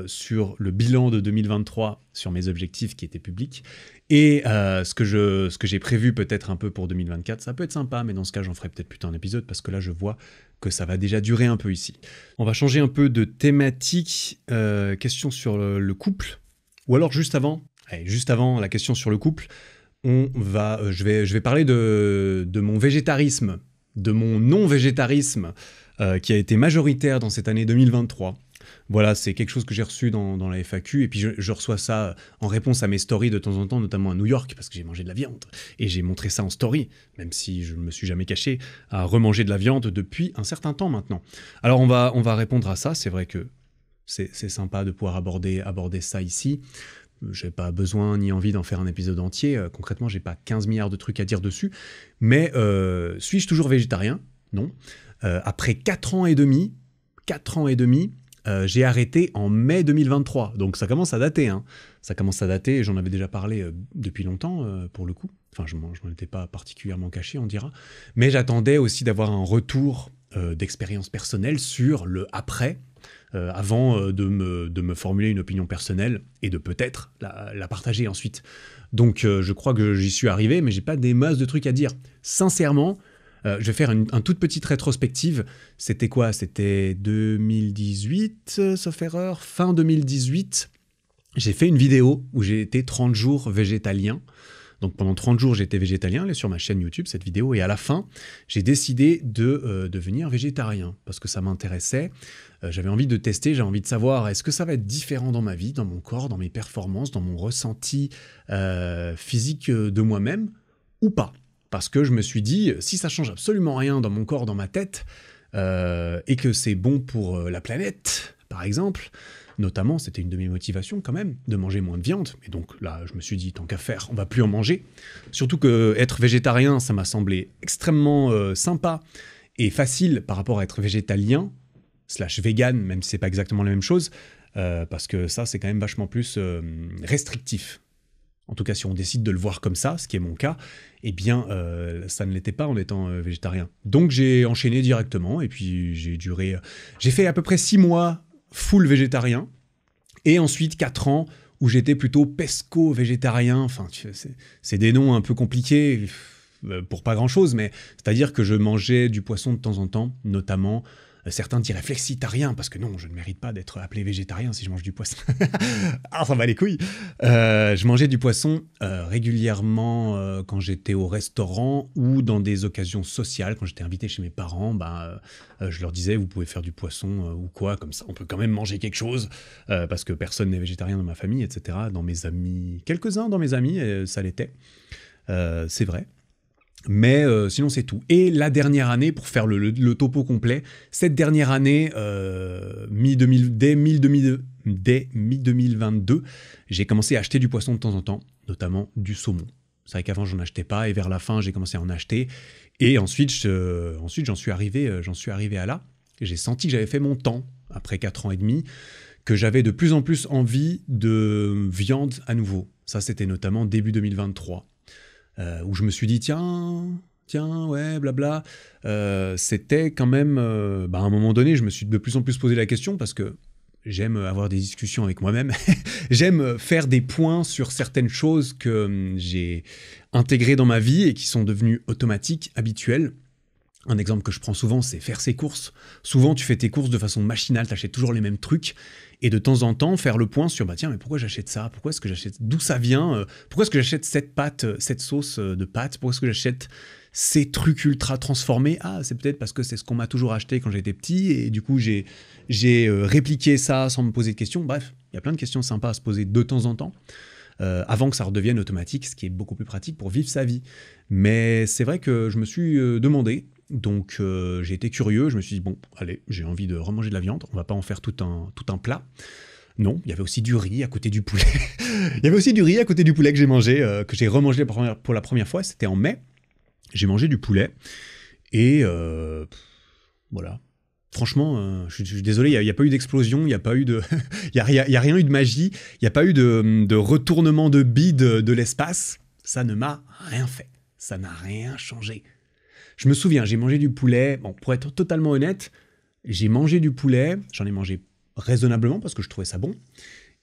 sur le bilan de 2023, sur mes objectifs qui étaient publics, et ce que j'ai prévu peut-être un peu pour 2024. Ça peut être sympa, mais dans ce cas, j'en ferai peut-être plus tard un épisode, parce que là, je vois que ça va déjà durer un peu ici. On va changer un peu de thématique. Question sur le couple, ou alors juste avant la question sur le couple, je vais parler de mon végétarisme, de mon non-végétarisme qui a été majoritaire dans cette année 2023. Voilà, c'est quelque chose que j'ai reçu dans la FAQ, et puis je reçois ça en réponse à mes stories de temps en temps, notamment à New York, parce que j'ai mangé de la viande, et j'ai montré ça en story, même si je ne me suis jamais caché à remanger de la viande depuis un certain temps maintenant. Alors on va répondre à ça, c'est vrai que c'est sympa de pouvoir aborder ça ici. J'ai pas besoin ni envie d'en faire un épisode entier. Concrètement, j'ai pas 15 milliards de trucs à dire dessus. Mais suis-je toujours végétarien? Non. Après 4 ans et demi, j'ai arrêté en mai 2023. Donc ça commence à dater. Hein. Ça commence à dater, et j'en avais déjà parlé depuis longtemps, pour le coup. Enfin, je m'en étais pas particulièrement caché, on dira. Mais j'attendais aussi d'avoir un retour d'expérience personnelle sur le après, avant de me formuler une opinion personnelle et de peut-être la partager ensuite. Donc je crois que j'y suis arrivé, mais j'ai pas des masses de trucs à dire. Sincèrement, je vais faire une toute petite rétrospective. C'était quoi? C'était 2018, sauf erreur, fin 2018. J'ai fait une vidéo où j'ai été 30 jours végétalien. Donc pendant 30 jours, j'étais végétalien, elle est sur ma chaîne YouTube, cette vidéo, et à la fin, j'ai décidé de devenir végétarien, parce que ça m'intéressait. J'avais envie de tester, j'avais envie de savoir, est-ce que ça va être différent dans ma vie, dans mon corps, dans mes performances, dans mon ressenti physique de moi-même, ou pas? Parce que je me suis dit, si ça change absolument rien dans mon corps, dans ma tête, et que c'est bon pour la planète, par exemple... Notamment, c'était une de mes motivations quand même, de manger moins de viande. Et donc là, je me suis dit, tant qu'à faire, on va plus en manger. Surtout que être végétarien, ça m'a semblé extrêmement sympa et facile par rapport à être végétalien, / vegan, même si c'est pas exactement la même chose, parce que ça, c'est quand même vachement plus restrictif. En tout cas, si on décide de le voir comme ça, ce qui est mon cas, eh bien, ça ne l'était pas en étant végétarien. Donc j'ai enchaîné directement, et puis j'ai fait à peu près 6 mois full végétarien, et ensuite 4 ans où j'étais plutôt pesco-végétarien. Enfin, c'est des noms un peu compliqués pour pas grand-chose, mais c'est-à-dire que je mangeais du poisson de temps en temps, notamment, certains diraient flexitarien, parce que non, je ne mérite pas d'être appelé végétarien si je mange du poisson. Ah, ça va les couilles. Je mangeais du poisson régulièrement quand j'étais au restaurant ou dans des occasions sociales. Quand j'étais invité chez mes parents, je leur disais, vous pouvez faire du poisson ou quoi, comme ça on peut quand même manger quelque chose, parce que personne n'est végétarien dans ma famille, etc. Dans mes amis, quelques-uns dans mes amis, ça l'était. C'est vrai. Mais sinon, c'est tout. Et la dernière année, pour faire le topo complet, cette dernière année, dès mi-2022, j'ai commencé à acheter du poisson de temps en temps, notamment du saumon. C'est vrai qu'avant, j'en achetais pas, et vers la fin, j'ai commencé à en acheter. Et ensuite, j'en suis arrivé à là. J'ai senti que j'avais fait mon temps, après 4 ans et demi, que j'avais de plus en plus envie de viande à nouveau. Ça, c'était notamment début 2023. Où je me suis dit, tiens, ouais, blabla. C'était quand même, à un moment donné, je me suis de plus en plus posé la question parce que j'aime avoir des discussions avec moi-même. J'aime faire des points sur certaines choses que j'ai intégrées dans ma vie et qui sont devenues automatiques, habituelles. Un exemple que je prends souvent, c'est faire ses courses. Souvent, tu fais tes courses de façon machinale, tu achètes toujours les mêmes trucs. Et de temps en temps, faire le point sur, tiens, mais pourquoi j'achète ça? Pourquoi est-ce que j'achète? D'où ça vient? Pourquoi est-ce que j'achète cette pâte, cette sauce de pâte? Pourquoi est-ce que j'achète ces trucs ultra transformés? Ah, c'est peut-être parce que c'est ce qu'on m'a toujours acheté quand j'étais petit, et du coup, j'ai répliqué ça sans me poser de questions. Bref, il y a plein de questions sympas à se poser de temps en temps. Avant que ça redevienne automatique, ce qui est beaucoup plus pratique pour vivre sa vie. Mais c'est vrai que je me suis demandé, donc j'ai été curieux, je me suis dit, bon, allez, j'ai envie de remanger de la viande, on va pas en faire tout un plat. Non, il y avait aussi du riz à côté du poulet. Il y avait aussi du riz à côté du poulet que j'ai mangé, que j'ai remangé pour la première fois, c'était en mai. J'ai mangé du poulet, et voilà. Franchement, je suis désolé, il n'y a pas eu d'explosion, il n'y a pas eu de... Il n'y a rien eu de magie, il n'y a pas eu de retournement de bide de l'espace. Ça ne m'a rien fait. Ça n'a rien changé. Je me souviens, j'ai mangé du poulet. Bon, pour être totalement honnête, j'ai mangé du poulet. J'en ai mangé raisonnablement parce que je trouvais ça bon.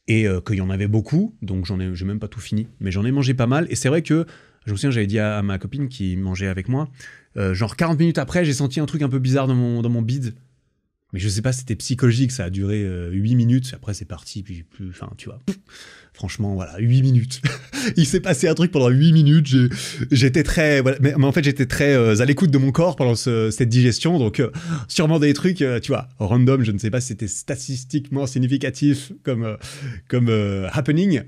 Et qu'il y en avait beaucoup, donc j'ai même pas tout fini. Mais j'en ai mangé pas mal. Et c'est vrai que, je me souviens, j'avais dit à ma copine qui mangeait avec moi, genre 40 minutes après, j'ai senti un truc un peu bizarre dans mon bide. Mais je sais pas, c'était psychologique, ça a duré 8 minutes, après c'est parti, puis plus, enfin tu vois, franchement voilà, 8 minutes. Il s'est passé un truc pendant 8 minutes, j'étais très, voilà, mais en fait j'étais très à l'écoute de mon corps pendant cette digestion, donc sûrement des trucs, tu vois, random, je ne sais pas si c'était statistiquement significatif comme happening,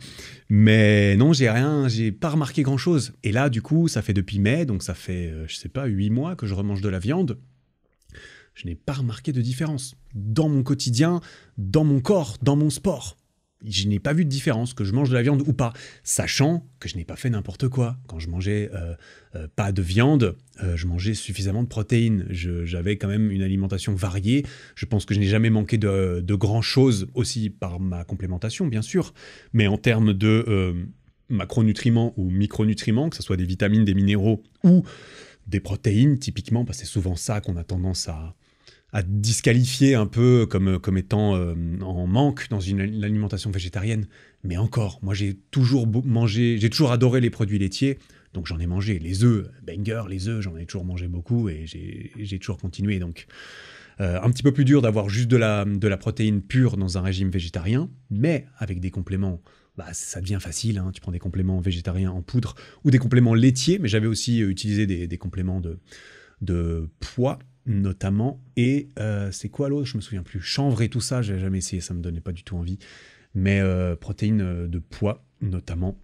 mais non, j'ai pas remarqué grand chose. Et là du coup, ça fait depuis mai, donc ça fait, je sais pas, 8 mois que je remange de la viande. Je n'ai pas remarqué de différence. Dans mon quotidien, dans mon corps, dans mon sport. Je n'ai pas vu de différence, que je mange de la viande ou pas. Sachant que je n'ai pas fait n'importe quoi. Quand je mangeais pas de viande, je mangeais suffisamment de protéines. J'avais quand même une alimentation variée. Je pense que je n'ai jamais manqué de grand-chose, aussi par ma complémentation, bien sûr. Mais en termes de macronutriments ou micronutriments, que ce soit des vitamines, des minéraux ou des protéines, typiquement, parce que c'est souvent ça qu'on a tendance à disqualifier un peu comme étant en manque dans une alimentation végétarienne. Mais encore, moi j'ai toujours adoré les produits laitiers, donc j'en ai mangé. Les œufs, banger, les œufs, j'en ai toujours mangé beaucoup et j'ai toujours continué. Donc un petit peu plus dur d'avoir juste de la protéine pure dans un régime végétarien, mais avec des compléments, ça devient facile, hein. Tu prends des compléments végétariens en poudre ou des compléments laitiers, mais j'avais aussi utilisé des compléments de poids, notamment, et c'est quoi l'autre? Je me souviens plus. Chanvre et tout ça, j'ai jamais essayé, ça me donnait pas du tout envie. Mais protéines de pois, notamment,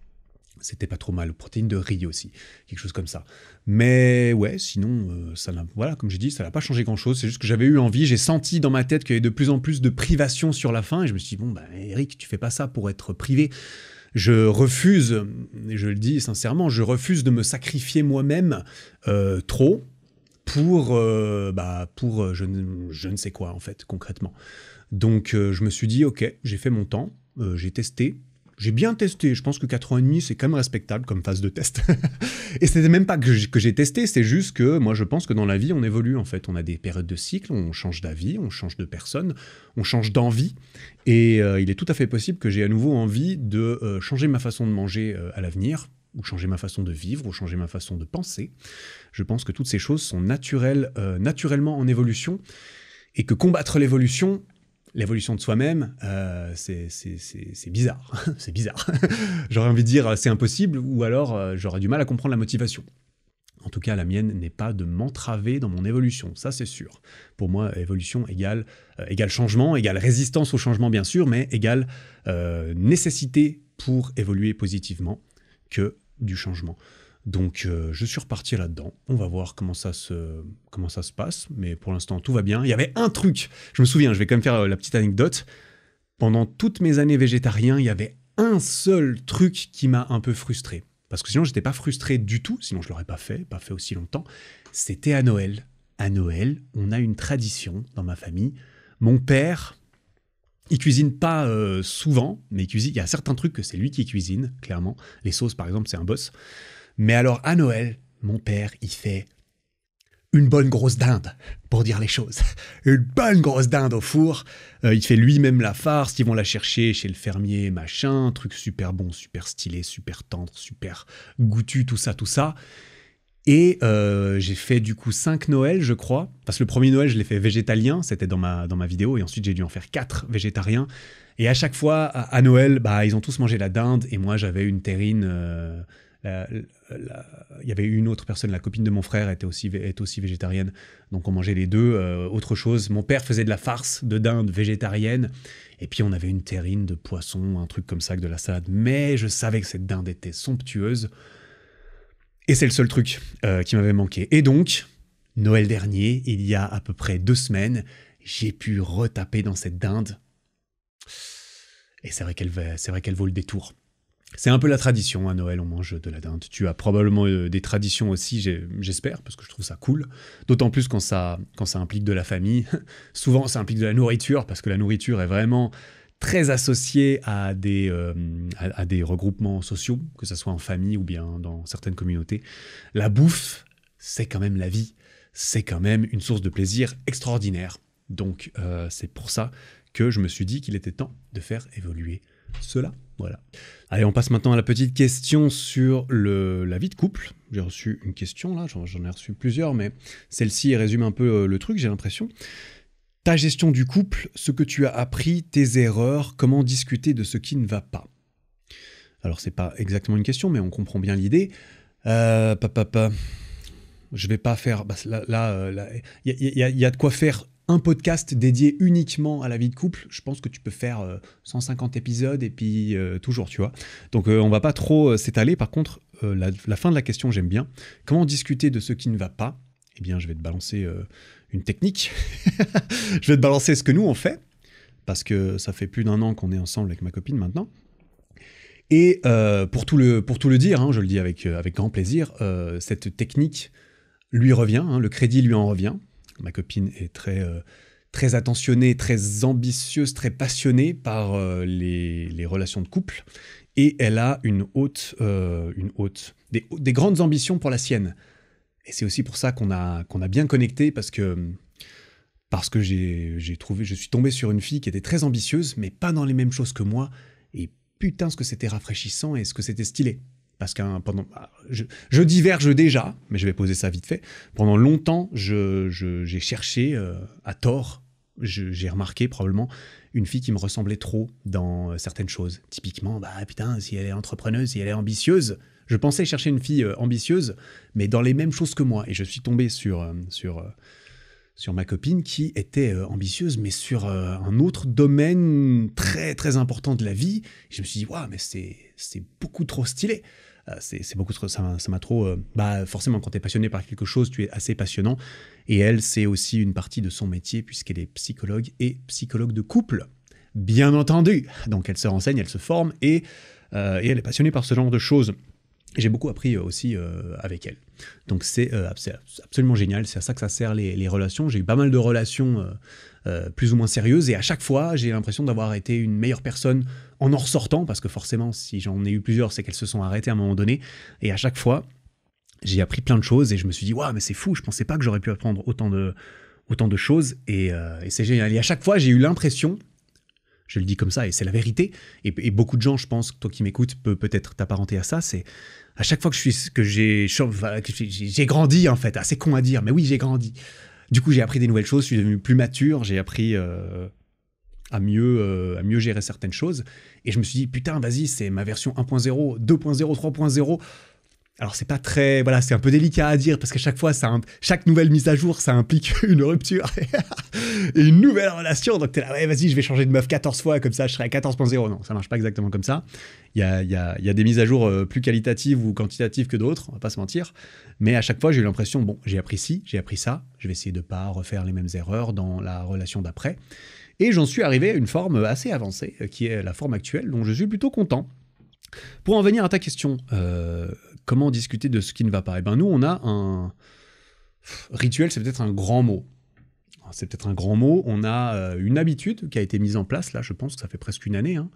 c'était pas trop mal. Protéines de riz aussi, quelque chose comme ça. Mais ouais, sinon, voilà, comme j'ai dit, ça n'a pas changé grand-chose. C'est juste que j'avais eu envie, j'ai senti dans ma tête qu'il y avait de plus en plus de privations sur la fin, et je me suis dit, bon, Eric, tu fais pas ça pour être privé. Je refuse, et je le dis sincèrement, je refuse de me sacrifier moi-même trop, pour je ne sais quoi, en fait, concrètement. Donc, je me suis dit, ok, j'ai fait mon temps, j'ai testé, j'ai bien testé, je pense que 4 ans et demi, c'est quand même respectable comme phase de test. Et c'était même pas que j'ai testé, c'est juste que moi, je pense que dans la vie, on évolue, en fait. On a des périodes de cycle, on change d'avis, on change de personne, on change d'envie, et il est tout à fait possible que j'ai à nouveau envie de changer ma façon de manger à l'avenir, ou changer ma façon de vivre, ou changer ma façon de penser. Je pense que toutes ces choses sont naturellement en évolution, et que combattre l'évolution de soi-même, c'est bizarre. C'est bizarre. J'aurais envie de dire c'est impossible, ou alors j'aurais du mal à comprendre la motivation. En tout cas, la mienne n'est pas de m'entraver dans mon évolution, ça c'est sûr. Pour moi, évolution égale changement, égale résistance au changement bien sûr, mais égale nécessité pour évoluer positivement que du changement. Donc je suis reparti là-dedans. On va voir comment ça se passe. Mais pour l'instant, tout va bien. Il y avait un truc. Je me souviens, je vais quand même faire la petite anecdote. Pendant toutes mes années végétarien, il y avait un seul truc qui m'a un peu frustré. Parce que sinon, j'étais pas frustré du tout. Sinon, je l'aurais pas fait aussi longtemps. C'était à Noël. À Noël, on a une tradition dans ma famille. Mon père, il cuisine pas souvent, mais il y a certains trucs que c'est lui qui cuisine, clairement. Les sauces, par exemple, c'est un boss. Mais alors, à Noël, mon père, il fait une bonne grosse dinde, pour dire les choses. Une bonne grosse dinde au four. Il fait lui-même la farce, ils vont la chercher chez le fermier, machin. Truc super bon, super stylé, super tendre, super goûtu, tout ça, tout ça. Et j'ai fait du coup 5 Noëls, je crois. Parce que le premier Noël, je l'ai fait végétalien, c'était dans ma vidéo. Et ensuite, j'ai dû en faire 4 végétariens. Et à chaque fois, à Noël, bah, ils ont tous mangé la dinde. Et moi, j'avais une terrine... il y avait une autre personne, la copine de mon frère est aussi végétarienne, donc on mangeait les deux. Autre chose, mon père faisait de la farce de dinde végétarienne, et puis on avait une terrine de poisson, un truc comme ça, avec de la salade, mais je savais que cette dinde était somptueuse, et c'est le seul truc qui m'avait manqué. Et donc, Noël dernier, il y a à peu près 2 semaines, j'ai pu retaper dans cette dinde, et c'est vrai qu'elle vaut le détour. C'est un peu la tradition, à Noël, on mange de la dinde. Tu as probablement des traditions aussi, j'espère, parce que je trouve ça cool. D'autant plus quand ça implique de la famille. Souvent, ça implique de la nourriture, parce que la nourriture est vraiment très associée à des regroupements sociaux, que ce soit en famille ou bien dans certaines communautés. La bouffe, c'est quand même la vie. C'est quand même une source de plaisir extraordinaire. Donc, c'est pour ça que je me suis dit qu'il était temps de faire évoluer cela. Voilà. Allez, on passe maintenant à la petite question sur la vie de couple. J'ai reçu une question là, j'en ai reçu plusieurs, mais celle-ci résume un peu le truc, j'ai l'impression. Ta gestion du couple, ce que tu as appris, tes erreurs, comment discuter de ce qui ne va pas. Alors, c'est pas exactement une question, mais on comprend bien l'idée. Je vais pas faire... Bah, il y a de quoi faire un podcast dédié uniquement à la vie de couple. Je pense que tu peux faire 150 épisodes et puis toujours, tu vois. Donc on va pas trop s'étaler. Par contre, la fin de la question, j'aime bien. Comment discuter de ce qui ne va pas ? Eh bien, je vais te balancer une technique. Je vais te balancer ce que nous, on fait. Parce que ça fait plus d'1 an qu'on est ensemble avec ma copine maintenant. Et pour tout le dire, hein, je le dis avec grand plaisir, cette technique lui revient, hein, le crédit lui en revient. Ma copine est très attentionnée, très ambitieuse, très passionnée par les relations de couple. Et elle a des grandes ambitions pour la sienne. Et c'est aussi pour ça qu'on a bien connecté, parce que je suis tombé sur une fille qui était très ambitieuse, mais pas dans les mêmes choses que moi. Et putain, ce que c'était rafraîchissant et ce que c'était stylé. Parce que je diverge déjà, mais je vais poser ça vite fait. Pendant longtemps, j'ai cherché à tort, j'ai remarqué probablement une fille qui me ressemblait trop dans certaines choses. Typiquement, putain, si elle est entrepreneuse, si elle est ambitieuse, je pensais chercher une fille ambitieuse, mais dans les mêmes choses que moi. Et je suis tombé sur ma copine qui était ambitieuse, mais sur un autre domaine très très important de la vie. Et je me suis dit, waouh, mais c'est beaucoup trop stylé. C'est beaucoup trop, ça m'a trop... forcément, quand tu es passionné par quelque chose, tu es assez passionnant. Et elle, c'est aussi une partie de son métier, puisqu'elle est psychologue et psychologue de couple, bien entendu. Donc elle se renseigne, elle se forme, et elle est passionnée par ce genre de choses. J'ai beaucoup appris aussi avec elle. Donc c'est absolument génial, c'est à ça que ça sert les relations. J'ai eu pas mal de relations plus ou moins sérieuses, et à chaque fois, j'ai l'impression d'avoir été une meilleure personne en ressortant, parce que forcément, si j'en ai eu plusieurs, c'est qu'elles se sont arrêtées à un moment donné. Et à chaque fois, j'ai appris plein de choses, et je me suis dit, waouh, mais c'est fou, je pensais pas que j'aurais pu apprendre autant de choses, et c'est génial. Et à chaque fois, j'ai eu l'impression... Je le dis comme ça, et c'est la vérité. Et beaucoup de gens, je pense, toi qui m'écoutes, peut-être t'apparenter à ça. C'est à chaque fois que j'ai grandi, en fait. C'est con à dire, mais oui, j'ai grandi. Du coup, j'ai appris des nouvelles choses, je suis devenu plus mature, j'ai appris à mieux gérer certaines choses. Et je me suis dit, putain, vas-y, c'est ma version 1.0, 2.0, 3.0. Alors c'est pas très, voilà, c'est un peu délicat à dire parce qu'à chaque fois, chaque nouvelle mise à jour, ça implique une rupture et une nouvelle relation. Donc t'es là, ouais, vas-y, je vais changer de meuf 14 fois, comme ça je serai à 14.0. Non, ça marche pas exactement comme ça. Il y a des mises à jour plus qualitatives ou quantitatives que d'autres, on va pas se mentir. Mais à chaque fois, j'ai eu l'impression, bon, j'ai appris ci, j'ai appris ça, je vais essayer de pas refaire les mêmes erreurs dans la relation d'après. Et j'en suis arrivé à une forme assez avancée, qui est la forme actuelle, dont je suis plutôt content. Pour en venir à ta question, comment discuter de ce qui ne va pas ? Eh ben nous, on a un rituel, c'est peut-être un grand mot. C'est peut-être un grand mot. On a une habitude qui a été mise en place, là, je pense que ça fait presque une année. Hein.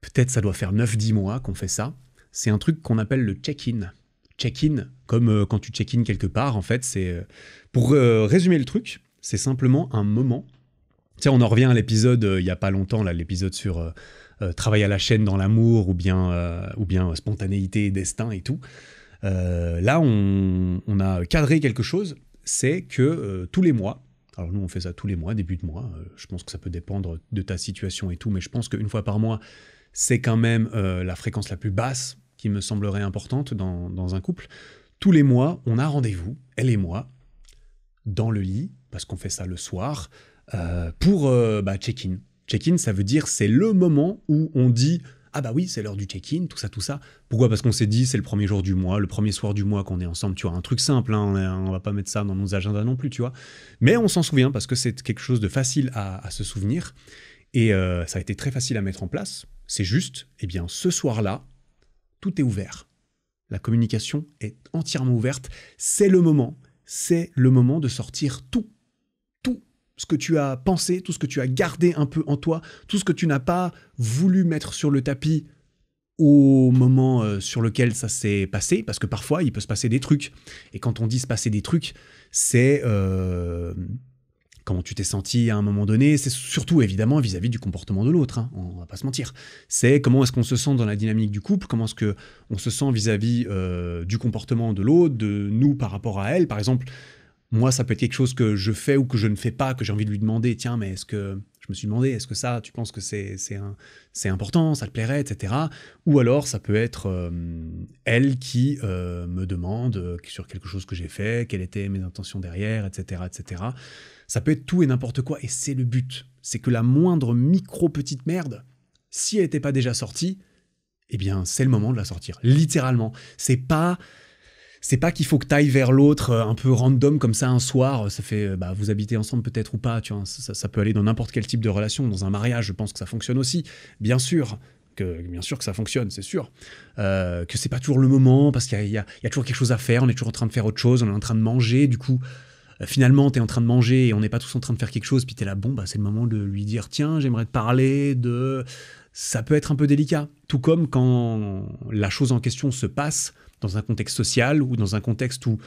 Peut-être ça doit faire 9-10 mois qu'on fait ça. C'est un truc qu'on appelle le check-in. Check-in, comme quand tu check-in quelque part, en fait, c'est... Pour résumer le truc, c'est simplement un moment. Tu sais, on en revient à l'épisode, il n'y a pas longtemps, là, l'épisode sur... travail à la chaîne dans l'amour ou bien spontanéité, destin et tout. Là, on a cadré quelque chose, c'est que tous les mois, alors nous on fait ça tous les mois, début de mois, je pense que ça peut dépendre de ta situation et tout, mais je pense qu'une fois par mois, c'est quand même la fréquence la plus basse qui me semblerait importante dans un couple. Tous les mois, on a rendez-vous, elle et moi, dans le lit, parce qu'on fait ça le soir, pour check-in. Check-in, ça veut dire c'est le moment où on dit « Ah bah oui, c'est l'heure du check-in, tout ça, tout ça ». Pourquoi ? Parce qu'on s'est dit c'est le premier jour du mois, le premier soir du mois qu'on est ensemble, tu vois, un truc simple, hein, on va pas mettre ça dans nos agendas non plus, tu vois. Mais on s'en souvient parce que c'est quelque chose de facile à se souvenir et ça a été très facile à mettre en place. C'est juste, eh bien, ce soir-là, tout est ouvert. La communication est entièrement ouverte. C'est le moment de sortir tout ce que tu as pensé, tout ce que tu as gardé un peu en toi, tout ce que tu n'as pas voulu mettre sur le tapis au moment sur lequel ça s'est passé, parce que parfois, il peut se passer des trucs. Et quand on dit se passer des trucs, c'est comment tu t'es senti à un moment donné, c'est surtout évidemment vis-à-vis du comportement de l'autre, hein, on va pas se mentir. C'est comment est-ce qu'on se sent dans la dynamique du couple, comment est-ce qu'on se sent vis-à-vis du comportement de l'autre, de nous par rapport à elle, par exemple. Moi, ça peut être quelque chose que je fais ou que je ne fais pas, que j'ai envie de lui demander. Tiens, mais je me suis demandé, est-ce que ça, tu penses que c'est important, ça te plairait, etc. Ou alors, ça peut être elle qui me demande sur quelque chose que j'ai fait, quelles étaient mes intentions derrière, etc., etc. Ça peut être tout et n'importe quoi, et c'est le but. C'est que la moindre micro-petite merde, si elle n'était pas déjà sortie, eh bien, c'est le moment de la sortir. Littéralement. C'est pas qu'il faut que tu ailles vers l'autre un peu random comme ça un soir, ça fait, vous habitez ensemble peut-être ou pas, tu vois, ça peut aller dans n'importe quel type de relation, dans un mariage, je pense que ça fonctionne aussi, bien sûr que ça fonctionne, c'est sûr, que c'est pas toujours le moment, parce qu'il y a toujours quelque chose à faire, on est toujours en train de faire autre chose, on est en train de manger, du coup, finalement, t'es en train de manger et on n'est pas tous en train de faire quelque chose, puis t'es là, c'est le moment de lui dire, tiens, j'aimerais te parler de... Ça peut être un peu délicat, tout comme quand la chose en question se passe dans un contexte social ou dans un contexte où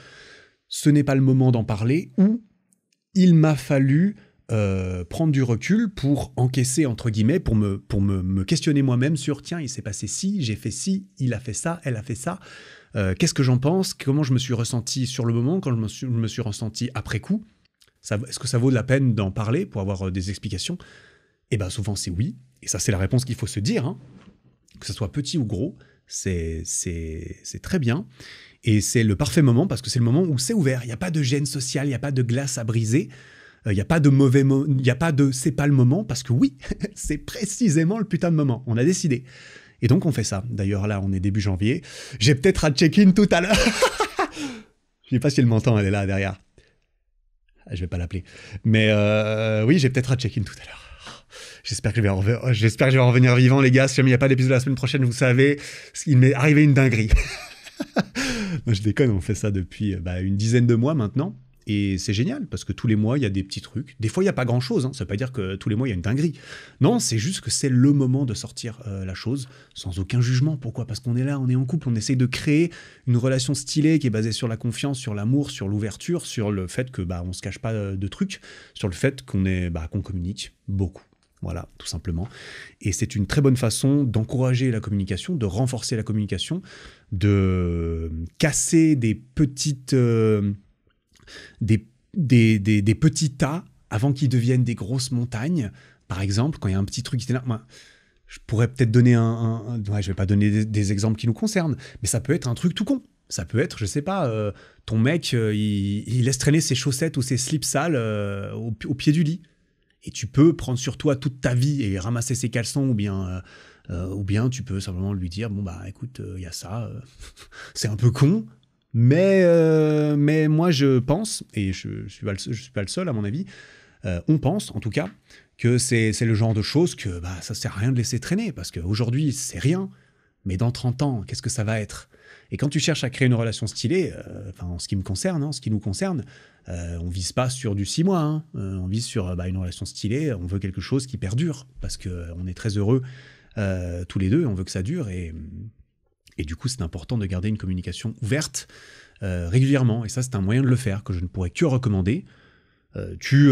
ce n'est pas le moment d'en parler, où il m'a fallu prendre du recul pour encaisser, entre guillemets, pour me questionner moi-même sur, tiens, il s'est passé ci, j'ai fait ci, il a fait ça, elle a fait ça, qu'est-ce que j'en pense, comment je me suis ressenti sur le moment, quand je me suis ressenti après coup, est-ce que ça vaut la peine d'en parler pour avoir des explications ? Eh bien, souvent, c'est oui. Et ça, c'est la réponse qu'il faut se dire. Hein. Que ce soit petit ou gros, c'est très bien. Et c'est le parfait moment parce que c'est le moment où c'est ouvert. Il n'y a pas de gêne sociale, il n'y a pas de glace à briser. Il n'y a pas de mauvais moment. Il n'y a pas de c'est pas le moment parce que oui, c'est précisément le putain de moment. On a décidé. Et donc, on fait ça. D'ailleurs, là, on est début janvier. J'ai peut-être à check-in tout à l'heure. Je ne sais pas si elle m'entend, elle est là derrière. Je ne vais pas l'appeler. Mais oui, j'ai peut-être à check-in tout à l'heure. J'espère que je vais en revenir vivant, les gars. Si jamais il n'y a pas d'épisode la semaine prochaine, vous savez, il m'est arrivé une dinguerie. Non, je déconne, on fait ça depuis une dizaine de mois maintenant. Et c'est génial, parce que tous les mois, il y a des petits trucs. Des fois, il n'y a pas grand-chose. Hein. Ça ne veut pas dire que tous les mois, il y a une dinguerie. Non, c'est juste que c'est le moment de sortir la chose, sans aucun jugement. Pourquoi ? Parce qu'on est là, on est en couple, on essaye de créer une relation stylée qui est basée sur la confiance, sur l'amour, sur l'ouverture, sur le fait que on ne se cache pas de trucs, sur le fait qu'on communique beaucoup. Voilà, tout simplement. Et c'est une très bonne façon d'encourager la communication, de renforcer la communication, de casser des petites... des petits tas avant qu'ils deviennent des grosses montagnes. Par exemple, quand il y a un petit truc qui est là, je pourrais peut-être donner je vais pas donner des exemples qui nous concernent, mais ça peut être un truc tout con. Ça peut être, je sais pas, ton mec, il laisse traîner ses chaussettes ou ses slips sales au pied du lit. Et tu peux prendre sur toi toute ta vie et ramasser ses caleçons, ou bien tu peux simplement lui dire, bon bah écoute, il y a ça, c'est un peu con, mais moi je pense, et je suis pas le seul à mon avis, on pense en tout cas, que c'est le genre de choses que bah, ça sert à rien de laisser traîner, parce qu'aujourd'hui c'est rien, mais dans 30 ans, qu'est-ce que ça va être? Et quand tu cherches à créer une relation stylée, en ce qui me concerne, en ce qui nous concerne, on vise pas sur du 6 mois, hein. On vise sur une relation stylée, on veut quelque chose qui perdure, parce qu'on est très heureux tous les deux, on veut que ça dure, et du coup c'est important de garder une communication ouverte régulièrement, et ça c'est un moyen de le faire, que je ne pourrais que recommander. Tu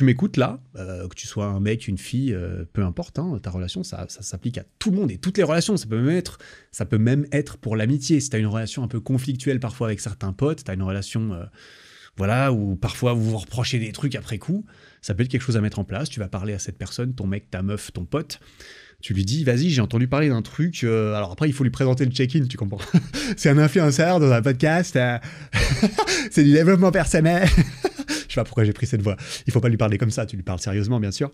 m'écoutes là, que tu sois un mec, une fille, peu importe, hein, ta relation, ça s'applique à tout le monde et toutes les relations. Ça peut même être pour l'amitié. Si tu as une relation un peu conflictuelle parfois avec certains potes, tu as une relation où parfois vous vous reprochez des trucs après coup, ça peut être quelque chose à mettre en place. Tu vas parler à cette personne, ton mec, ta meuf, ton pote. Tu lui dis, vas-y, j'ai entendu parler d'un truc. Alors après, il faut lui présenter le check-in, tu comprends? C'est un influenceur dans un podcast. C'est du développement personnel. Je sais pas pourquoi j'ai pris cette voix. Il faut pas lui parler comme ça, tu lui parles sérieusement, bien sûr.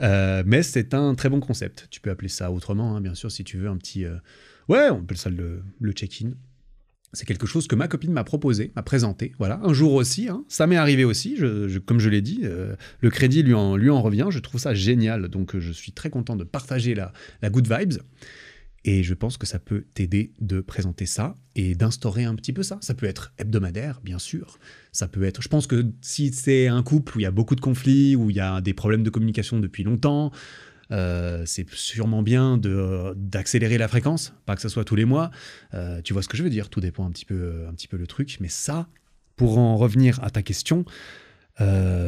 Mais c'est un très bon concept. Tu peux appeler ça autrement, hein, bien sûr, si tu veux un petit... Ouais, on appelle ça le check-in. C'est quelque chose que ma copine m'a proposé, m'a présenté. Voilà, un jour aussi, hein, ça m'est arrivé aussi. Comme je l'ai dit, le crédit lui en revient. Je trouve ça génial. Donc, je suis très content de partager la good vibes. Et je pense que ça peut t'aider de présenter ça et d'instaurer un petit peu ça. Ça peut être hebdomadaire, bien sûr. Ça peut être... Je pense que si c'est un couple où il y a beaucoup de conflits, où il y a des problèmes de communication depuis longtemps, c'est sûrement bien d'accélérer la fréquence, pas que ça soit tous les mois. Tu vois ce que je veux dire, tout dépend un petit peu le truc. Mais ça, pour en revenir à ta question,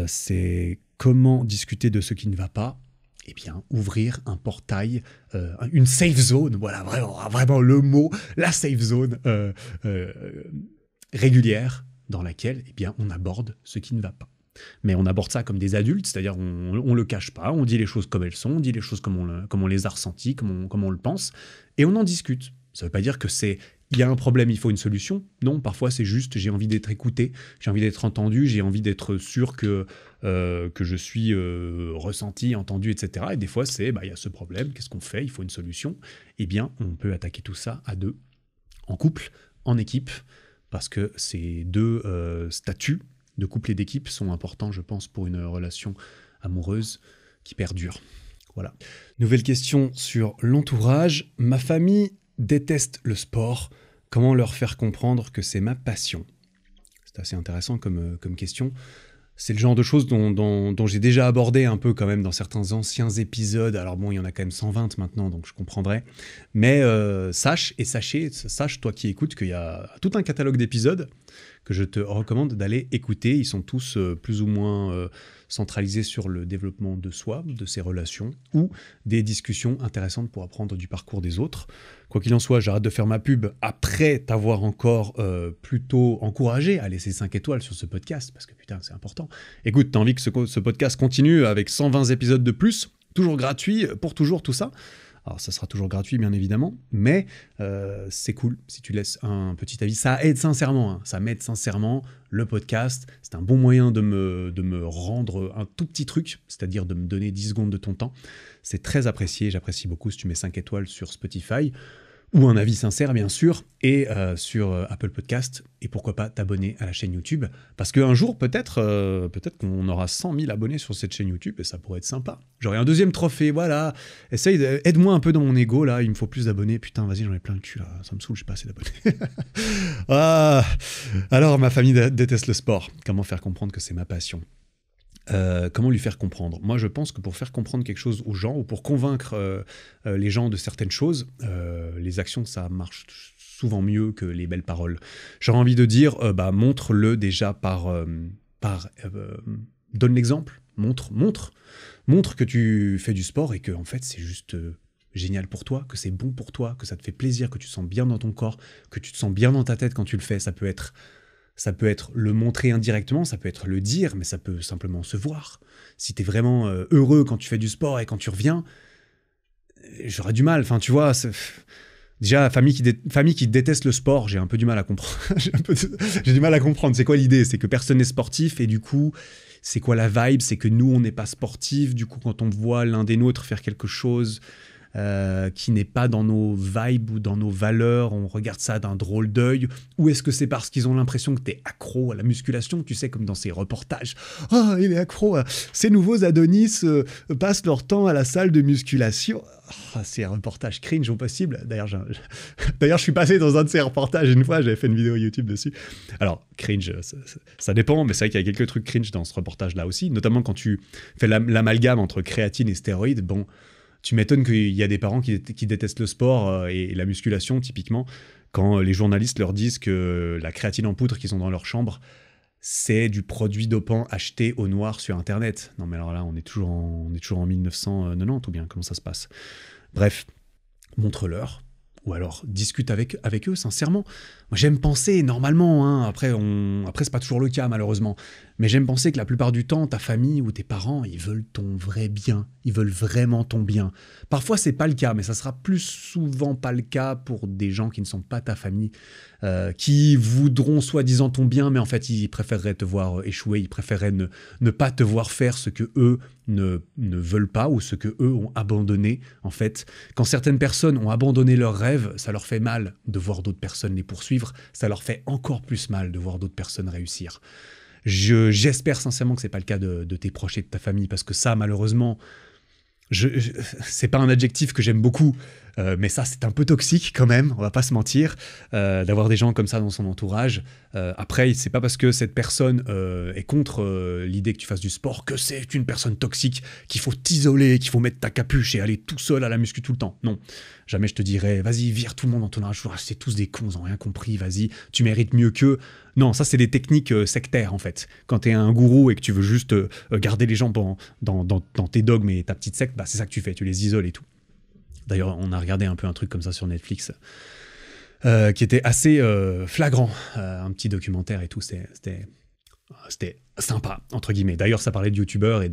c'est comment discuter de ce qui ne va pas. Eh bien, ouvrir un portail, une safe zone, voilà, vraiment le mot, la safe zone régulière dans laquelle eh bien, on aborde ce qui ne va pas. Mais on aborde ça comme des adultes, c'est-à-dire on le cache pas, on dit les choses comme elles sont, on dit les choses comme on les a ressenties, comme on le pense, et on en discute. Ça ne veut pas dire que il y a un problème, il faut une solution. Non, parfois c'est juste, j'ai envie d'être écouté, j'ai envie d'être entendu, j'ai envie d'être sûr que je suis ressenti, entendu, etc. Et des fois c'est, il y a ce problème, qu'est-ce qu'on fait? Il faut une solution. Eh bien, on peut attaquer tout ça à deux, en couple, en équipe, parce que ces deux statuts de couple et d'équipe sont importants, je pense, pour une relation amoureuse qui perdure. Voilà. Nouvelle question sur l'entourage. Ma famille déteste le sport. Comment leur faire comprendre que c'est ma passion? C'est assez intéressant comme question. C'est le genre de choses dont j'ai déjà abordé un peu quand même dans certains anciens épisodes. Alors bon, il y en a quand même 120 maintenant, donc je comprendrai. Mais sache, toi qui écoutes, qu'il y a tout un catalogue d'épisodes que je te recommande d'aller écouter. Ils sont tous plus ou moins centralisés sur le développement de soi, de ses relations, ou des discussions intéressantes pour apprendre du parcours des autres. Quoi qu'il en soit, j'arrête de faire ma pub après t'avoir encore plutôt encouragé à laisser 5 étoiles sur ce podcast, parce que putain, c'est important. Écoute, t'as envie que ce podcast continue avec 120 épisodes de plus, toujours gratuit, pour toujours, tout ça. Alors, ça sera toujours gratuit, bien évidemment, mais c'est cool si tu laisses un petit avis. Ça aide sincèrement, hein. Ça m'aide sincèrement, le podcast. C'est un bon moyen de me rendre un tout petit truc, c'est-à-dire de me donner 10 secondes de ton temps. C'est très apprécié, j'apprécie beaucoup si tu mets 5 étoiles sur Spotify, ou un avis sincère, bien sûr, et sur Apple Podcast, et pourquoi pas t'abonner à la chaîne YouTube, parce qu'un jour, peut-être qu'on aura 100 000 abonnés sur cette chaîne YouTube, et ça pourrait être sympa. J'aurai un deuxième trophée, voilà. Aide-moi un peu dans mon ego, là, il me faut plus d'abonnés, putain, vas-y, j'en ai plein le cul, là, ça me saoule, j'ai pas assez d'abonnés. Alors, ma famille déteste le sport. Comment faire comprendre que c'est ma passion? Comment lui faire comprendre? Moi, je pense que pour faire comprendre quelque chose aux gens, ou pour convaincre les gens de certaines choses, les actions, ça marche souvent mieux que les belles paroles. J'aurais envie de dire, montre-le déjà donne l'exemple, montre que tu fais du sport et que en fait c'est juste génial pour toi, que c'est bon pour toi, que ça te fait plaisir, que tu te sens bien dans ton corps, que tu te sens bien dans ta tête quand tu le fais. Ça peut être le montrer indirectement, ça peut être le dire, mais ça peut simplement se voir. Si t'es vraiment heureux quand tu fais du sport et quand tu reviens, j'aurais du mal. Enfin, tu vois, Déjà, famille qui déteste le sport, j'ai un peu du mal à comprendre. J'ai du mal à comprendre. C'est quoi l'idée? C'est que personne n'est sportif et du coup, c'est quoi la vibe? C'est que nous, on n'est pas sportifs. Du coup, quand on voit l'un des nôtres faire quelque chose qui n'est pas dans nos vibes ou dans nos valeurs, on regarde ça d'un drôle d'œil, ou est-ce que c'est parce qu'ils ont l'impression que t'es accro à la musculation, tu sais, comme dans ces reportages, « Ah, il est accro, ces nouveaux Adonis passent leur temps à la salle de musculation. » Ces reportages cringe au possible. D'ailleurs, je suis passé dans un de ces reportages une fois, j'avais fait une vidéo YouTube dessus. Alors, cringe, ça dépend, mais c'est vrai qu'il y a quelques trucs cringe dans ce reportage-là aussi, notamment quand tu fais l'amalgame entre créatine et stéroïdes. Bon, tu m'étonnes qu'il y a des parents qui détestent le sport et la musculation, typiquement, quand les journalistes leur disent que la créatine en poudre qu'ils ont dans leur chambre, c'est du produit dopant acheté au noir sur Internet. Non mais alors là, on est toujours en 1990 ou bien, comment ça se passe? Bref, montre-leur, ou alors discute avec eux, sincèrement. Moi, j'aime penser, normalement, hein, après c'est pas toujours le cas, malheureusement, mais j'aime penser que la plupart du temps, ta famille ou tes parents, ils veulent ton vrai bien, ils veulent vraiment ton bien. Parfois, c'est pas le cas, mais ça sera plus souvent pas le cas pour des gens qui ne sont pas ta famille, qui voudront soi-disant ton bien, mais en fait, ils préféreraient te voir échouer, ils préféreraient ne pas te voir faire ce que eux ne veulent pas ou ce que eux ont abandonné. En fait, quand certaines personnes ont abandonné leurs rêves, ça leur fait mal de voir d'autres personnes les poursuivre, ça leur fait encore plus mal de voir d'autres personnes réussir. J'espère sincèrement que c'est pas le cas de tes proches et de ta famille, parce que ça, malheureusement, c'est pas un adjectif que j'aime beaucoup, mais ça, c'est un peu toxique quand même, on va pas se mentir, d'avoir des gens comme ça dans son entourage. Après, c'est pas parce que cette personne est contre l'idée que tu fasses du sport que c'est une personne toxique, qu'il faut t'isoler, qu'il faut mettre ta capuche et aller tout seul à la muscu tout le temps. Non, jamais je te dirais, vas-y, vire tout le monde dans ton entourage, c'est tous des cons, ils ont rien compris, vas-y, tu mérites mieux qu'eux. Non, ça, c'est des techniques sectaires, en fait. Quand t'es un gourou et que tu veux juste garder les gens dans tes dogmes et ta petite secte, bah, c'est ça que tu fais, tu les isoles et tout. D'ailleurs, on a regardé un peu un truc comme ça sur Netflix, qui était assez flagrant, un petit documentaire et tout, c'était sympa, entre guillemets. D'ailleurs, ça parlait de youtubeurs et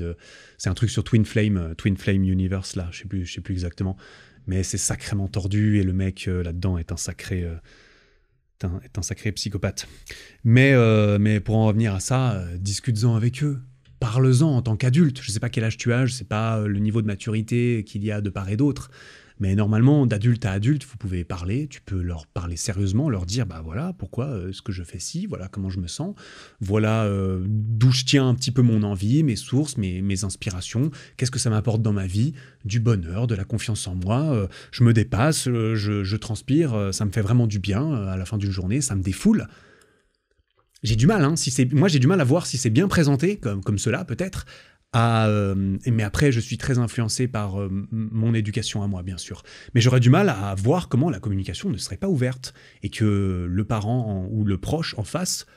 c'est un truc sur Twin Flame Universe, là, je sais plus exactement, mais c'est sacrément tordu et le mec là-dedans est un sacré psychopathe. Mais pour en revenir à ça, discute-en avec eux. Parle-en en tant qu'adulte. Je ne sais pas quel âge tu as, je ne sais pas le niveau de maturité qu'il y a de part et d'autre. Mais normalement, d'adulte à adulte, vous pouvez parler, tu peux leur parler sérieusement, leur dire, bah voilà, pourquoi est-ce que je fais ci, voilà comment je me sens, voilà d'où je tiens un petit peu mon envie, mes sources, mes inspirations, qu'est-ce que ça m'apporte dans ma vie, du bonheur, de la confiance en moi, je me dépasse, je transpire, ça me fait vraiment du bien à la fin d'une journée, ça me défoule. J'ai du mal, hein, moi j'ai du mal à voir si c'est bien présenté, comme cela peut-être, mais après je suis très influencé par mon éducation à moi, bien sûr. Mais j'aurais du mal à voir comment la communication ne serait pas ouverte, et que le parent ou le proche en face,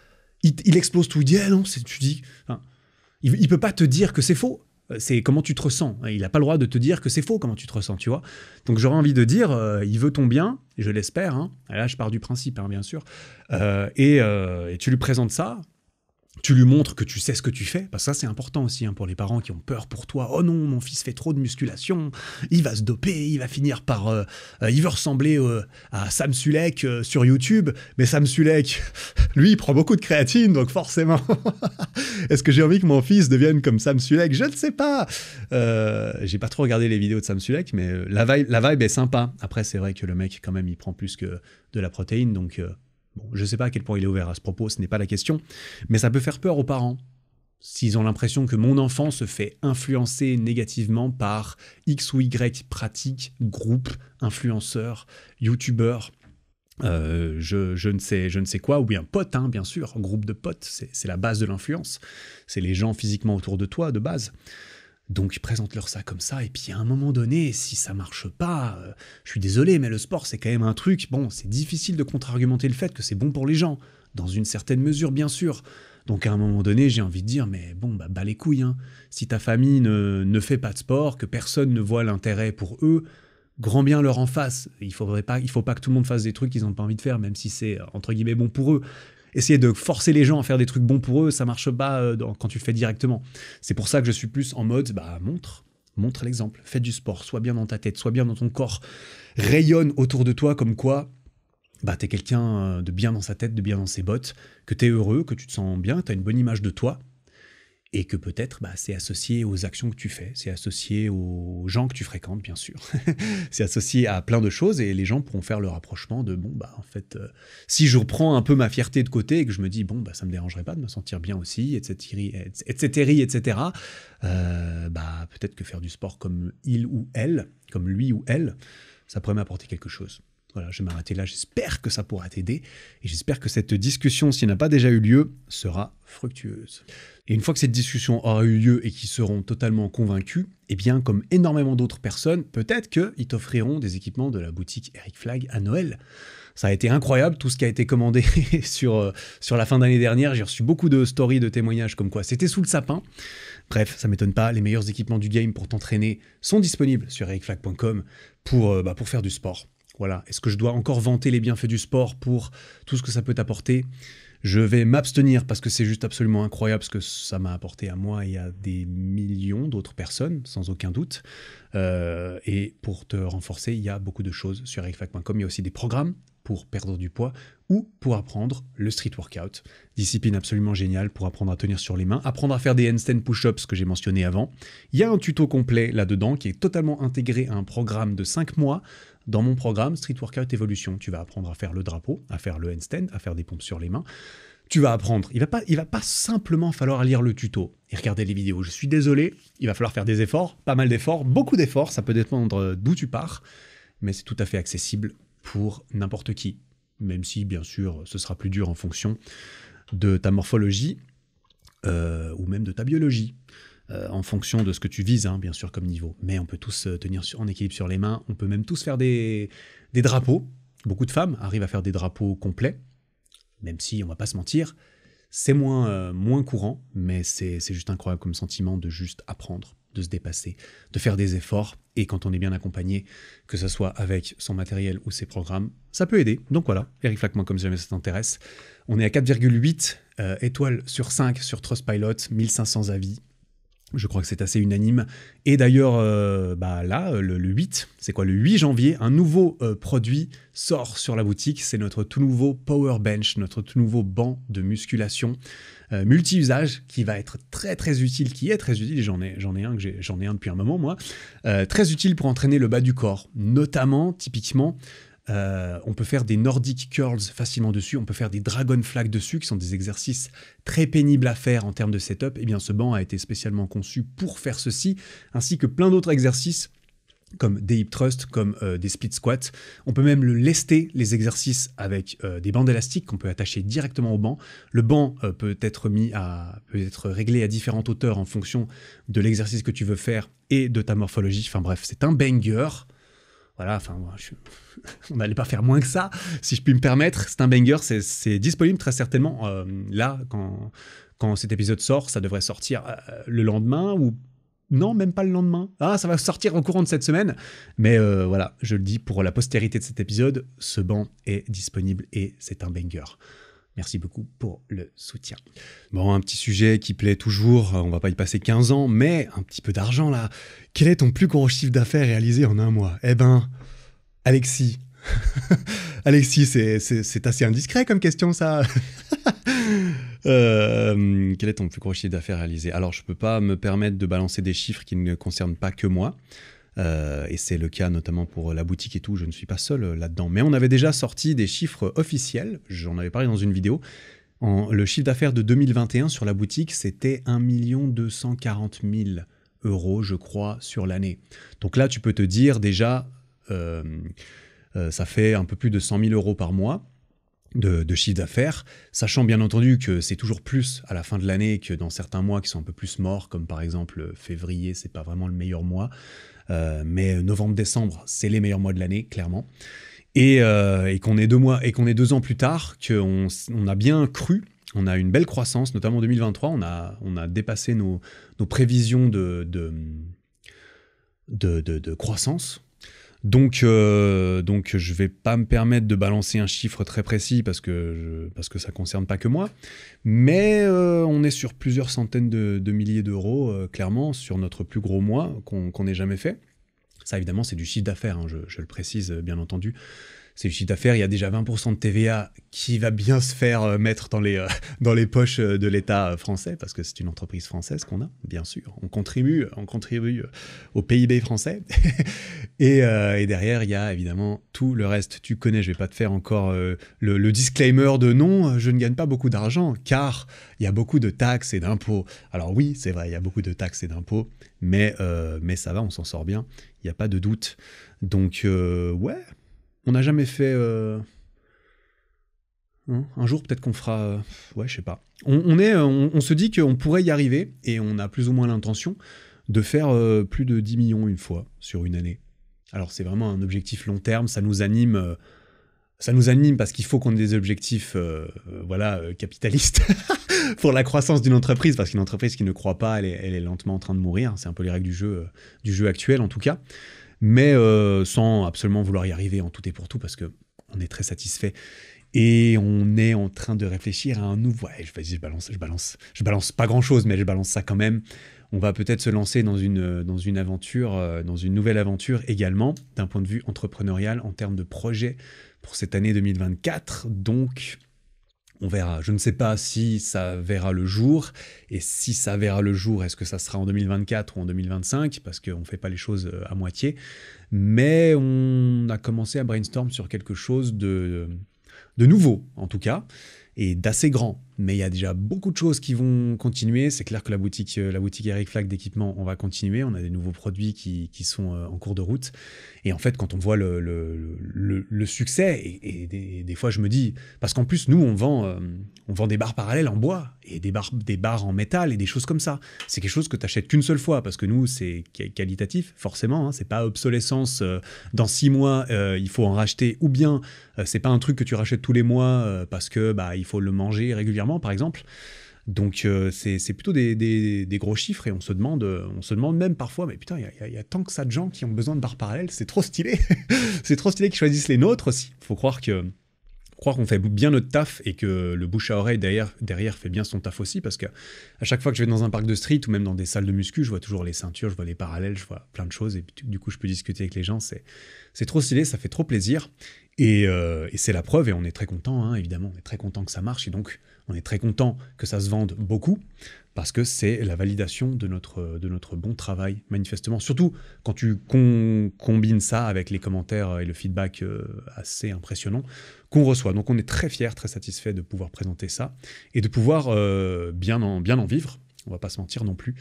il explose tout, il dit « Ah non, tu dis... Enfin, » il peut pas te dire que c'est faux. C'est comment tu te ressens. Il n'a pas le droit de te dire que c'est faux comment tu te ressens, tu vois. Donc j'aurais envie de dire, il veut ton bien, et je l'espère, hein. Là je pars du principe, hein, bien sûr, et tu lui présentes ça, tu lui montres que tu sais ce que tu fais, parce que ça c'est important aussi, hein, pour les parents qui ont peur pour toi. Oh non, mon fils fait trop de musculation, il va se doper, il va finir par... il veut ressembler à Sam Sulek sur YouTube, mais Sam Sulek, lui, il prend beaucoup de créatine, donc forcément... Est-ce que j'ai envie que mon fils devienne comme Sam Sulek? Je ne sais pas. J'ai pas trop regardé les vidéos de Sam Sulek, mais la vibe est sympa. Après, c'est vrai que le mec, quand même, il prend plus que de la protéine, donc... Bon, je ne sais pas à quel point il est ouvert à ce propos, ce n'est pas la question, mais ça peut faire peur aux parents. S'ils ont l'impression que mon enfant se fait influencer négativement par X ou Y pratique, groupe, influenceur, youtubeur, je ne sais quoi, ou bien pote, hein, bien sûr, groupe de potes, c'est la base de l'influence, c'est les gens physiquement autour de toi, de base. Donc présente-leur ça comme ça, et puis à un moment donné, si ça marche pas, je suis désolé, mais le sport c'est quand même un truc, bon, c'est difficile de contre-argumenter le fait que c'est bon pour les gens, dans une certaine mesure bien sûr. Donc à un moment donné, j'ai envie de dire, mais bon, bah les couilles, hein. Si ta famille ne fait pas de sport, que personne ne voit l'intérêt pour eux, grand bien leur en face. Il faut pas que tout le monde fasse des trucs qu'ils n'ont pas envie de faire, même si c'est entre guillemets bon pour eux. Essayer de forcer les gens à faire des trucs bons pour eux, ça marche pas quand tu le fais directement. C'est pour ça que je suis plus en mode, bah montre montre l'exemple, fais du sport, sois bien dans ta tête, sois bien dans ton corps, rayonne autour de toi comme quoi t'es quelqu'un de bien dans sa tête, de bien dans ses bottes, que t'es heureux, que tu te sens bien, t'as une bonne image de toi, et que peut-être c'est associé aux actions que tu fais, c'est associé aux gens que tu fréquentes, bien sûr. C'est associé à plein de choses, et les gens pourront faire le rapprochement de, en fait, si je reprends un peu ma fierté de côté, et que je me dis, ça me dérangerait pas de me sentir bien aussi, etc., peut-être que faire du sport comme il ou elle, comme lui ou elle, ça pourrait m'apporter quelque chose. Voilà, je vais m'arrêter là, j'espère que ça pourra t'aider, et j'espère que cette discussion, s'il n'a pas déjà eu lieu, sera fructueuse. Et une fois que cette discussion aura eu lieu et qu'ils seront totalement convaincus, eh bien, comme énormément d'autres personnes, peut-être qu'ils t'offriront des équipements de la boutique Eric Flag à Noël. Ça a été incroyable, tout ce qui a été commandé sur la fin d'année dernière. J'ai reçu beaucoup de stories, de témoignages comme quoi c'était sous le sapin. Bref, ça m'étonne pas, les meilleurs équipements du game pour t'entraîner sont disponibles sur ericflag.com pour faire du sport. Voilà. Est-ce que je dois encore vanter les bienfaits du sport pour tout ce que ça peut t'apporter ? Je vais m'abstenir parce que c'est juste absolument incroyable ce que ça m'a apporté à moi et à des millions d'autres personnes, sans aucun doute. Et pour te renforcer, il y a beaucoup de choses sur ericflag.com. Il y a aussi des programmes pour perdre du poids ou pour apprendre le street workout. Discipline absolument géniale pour apprendre à tenir sur les mains, apprendre à faire des handstand push-ups que j'ai mentionné avant. Il y a un tuto complet là-dedans qui est totalement intégré à un programme de 5 mois. Dans mon programme Street Workout Evolution, tu vas apprendre à faire le drapeau, à faire le handstand, à faire des pompes sur les mains. Tu vas apprendre. Il va pas simplement falloir lire le tuto et regarder les vidéos. Je suis désolé, il va falloir faire des efforts, pas mal d'efforts, beaucoup d'efforts. Ça peut dépendre d'où tu pars, mais c'est tout à fait accessible pour n'importe qui. Même si, bien sûr, ce sera plus dur en fonction de ta morphologie ou même de ta biologie. En fonction de ce que tu vises, bien sûr, comme niveau. Mais on peut tous tenir en équilibre sur les mains, on peut même tous faire des drapeaux. Beaucoup de femmes arrivent à faire des drapeaux complets, même si, on va pas se mentir, c'est moins courant, mais c'est juste incroyable comme sentiment de juste apprendre, de se dépasser, de faire des efforts, et quand on est bien accompagné, que ce soit avec son matériel ou ses programmes, ça peut aider. Donc voilà, ericflag.com si jamais ça t'intéresse. On est à 4,8 étoiles sur 5 sur Trustpilot, 1500 avis. Je crois que c'est assez unanime. Et d'ailleurs, là, le 8, c'est quoi ? Le 8 janvier, un nouveau produit sort sur la boutique. C'est notre tout nouveau Power Bench, notre tout nouveau banc de musculation multi-usage qui va être très très utile, qui est très utile. J'en ai un depuis un moment, moi. Très utile pour entraîner le bas du corps, notamment, typiquement, on peut faire des Nordic Curls facilement dessus, on peut faire des Dragon Flag dessus, qui sont des exercices très pénibles à faire en termes de setup. Et bien ce banc a été spécialement conçu pour faire ceci, ainsi que plein d'autres exercices comme des hip thrusts, comme des split squats. On peut même le lester, les exercices, avec des bandes élastiques qu'on peut attacher directement au banc. Le banc peut être réglé à différentes hauteurs en fonction de l'exercice que tu veux faire et de ta morphologie. Enfin bref, c'est un banger. Voilà, on n'allait pas faire moins que ça, si je puis me permettre. C'est un banger, c'est disponible très certainement. Là, quand cet épisode sort, ça devrait sortir le lendemain ou... Non, même pas le lendemain. Ça va sortir au courant de cette semaine. Mais voilà, je le dis pour la postérité de cet épisode, ce banc est disponible et c'est un banger. Merci beaucoup pour le soutien. Bon, un petit sujet qui plaît toujours, on va pas y passer 15 ans, mais un petit peu d'argent là. Quel est ton plus gros chiffre d'affaires réalisé en un mois ? Eh ben, Alexis. Alexis, c'est assez indiscret comme question ça. Quel est ton plus gros chiffre d'affaires réalisé ? Alors, je peux pas me permettre de balancer des chiffres qui ne concernent pas que moi. Et c'est le cas notamment pour la boutique et tout, je ne suis pas seul là-dedans. Mais on avait déjà sorti des chiffres officiels, j'en avais parlé dans une vidéo. Le chiffre d'affaires de 2021 sur la boutique, c'était 1 240 000 €, je crois, sur l'année. Donc là, tu peux te dire déjà, ça fait un peu plus de 100 000 € par mois de chiffre d'affaires, sachant bien entendu que c'est toujours plus à la fin de l'année que dans certains mois qui sont un peu plus morts, comme par exemple février, c'est pas vraiment le meilleur mois. Mais novembre-décembre, c'est les meilleurs mois de l'année, clairement. Et qu'on est 2 ans plus tard, qu'on a bien cru, on a une belle croissance, notamment en 2023, on a dépassé nos prévisions de croissance. Donc je vais pas me permettre de balancer un chiffre très précis parce que ça concerne pas que moi, mais on est sur plusieurs centaines de milliers d'euros, clairement, sur notre plus gros mois qu'on ait jamais fait. Ça, évidemment, c'est du chiffre d'affaires, hein, je le précise, bien entendu. C'est du chiffre d'affaires, il y a déjà 20% de TVA qui va bien se faire mettre dans les poches de l'État français, parce que c'est une entreprise française qu'on a, bien sûr. On contribue au PIB français. Et derrière, il y a évidemment tout le reste. Tu connais, je vais pas te faire encore le disclaimer de non, je ne gagne pas beaucoup d'argent, car il y a beaucoup de taxes et d'impôts. Alors oui, c'est vrai, il y a beaucoup de taxes et d'impôts, mais ça va, on s'en sort bien, il n'y a pas de doute. Donc ouais, on n'a jamais fait... un jour, peut-être qu'on fera... ouais, je sais pas. On se dit qu'on pourrait y arriver, et on a plus ou moins l'intention de faire plus de 10 millions une fois sur une année. Alors c'est vraiment un objectif long terme, ça nous anime parce qu'il faut qu'on ait des objectifs capitalistes pour la croissance d'une entreprise, parce qu'une entreprise qui ne croît pas, elle est lentement en train de mourir. C'est un peu les règles du jeu actuel en tout cas, mais sans absolument vouloir y arriver en tout et pour tout, parce qu'on est très satisfait. Et on est en train de réfléchir à un nouveau... Ouais, je balance pas grand-chose, mais je balance ça quand même. On va peut-être se lancer dans une aventure, dans une nouvelle aventure également, d'un point de vue entrepreneurial, en termes de projet pour cette année 2024. Donc, on verra. Je ne sais pas si ça verra le jour, et si ça verra le jour, est-ce que ça sera en 2024 ou en 2025, parce qu'on ne fait pas les choses à moitié. Mais on a commencé à brainstorm sur quelque chose de nouveau, en tout cas, et d'assez grand. Mais il y a déjà beaucoup de choses qui vont continuer. C'est clair que la boutique Eric Flack d'équipement, on va continuer. On a des nouveaux produits qui sont en cours de route. Et en fait, quand on voit le succès, et des fois je me dis... Parce qu'en plus, nous, on vend des barres parallèles en bois, et des barres en métal, et des choses comme ça. C'est quelque chose que tu n'achètes qu'une seule fois, parce que nous, c'est qualitatif, forcément. Hein, c'est pas obsolescence. Dans 6 mois, il faut en racheter. Ou bien, c'est pas un truc que tu rachètes tous les mois, parce que il faut le manger régulièrement, par exemple. Donc c'est plutôt des gros chiffres, et on se demande même parfois, mais putain, il y a tant que ça de gens qui ont besoin de barres parallèles, c'est trop stylé. C'est trop stylé qu'ils choisissent les nôtres aussi. Faut croire qu'on fait bien notre taf, et que le bouche à oreille derrière fait bien son taf aussi, parce que à chaque fois que je vais dans un parc de street ou même dans des salles de muscu, je vois toujours les ceintures, je vois les parallèles, je vois plein de choses, et puis, du coup je peux discuter avec les gens, c'est trop stylé, ça fait trop plaisir, et c'est la preuve, et on est très content, hein, évidemment, on est très content que ça marche, et donc on est très content que ça se vende beaucoup, parce que c'est la validation de notre bon travail, manifestement. Surtout quand tu combines ça avec les commentaires et le feedback assez impressionnant qu'on reçoit. Donc on est très fiers, très satisfaits de pouvoir présenter ça, et de pouvoir bien en vivre. On va pas se mentir non plus.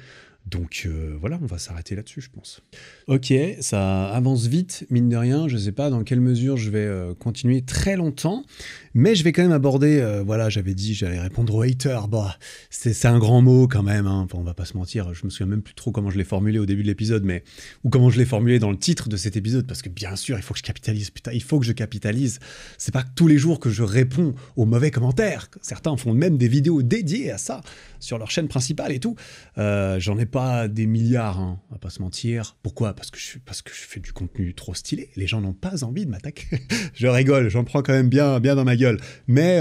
Donc voilà, on va s'arrêter là-dessus, je pense. Ok, ça avance vite, mine de rien. Je sais pas dans quelle mesure je vais continuer très longtemps, mais je vais quand même aborder, j'avais dit j'allais répondre aux haters. Bah, c'est un grand mot quand même, hein. Enfin, on va pas se mentir, je me souviens même plus trop comment je l'ai formulé au début de l'épisode, ou comment je l'ai formulé dans le titre de cet épisode, parce que bien sûr, il faut que je capitalise, putain, il faut que je capitalise. C'est pas tous les jours que je réponds aux mauvais commentaires. Certains font même des vidéos dédiées à ça, sur leur chaîne principale et tout. J'en ai pas des milliards, hein, on va pas se mentir. Pourquoi ? Parce que je fais du contenu trop stylé. Les gens n'ont pas envie de m'attaquer. Je rigole, j'en prends quand même bien dans ma gueule. Mais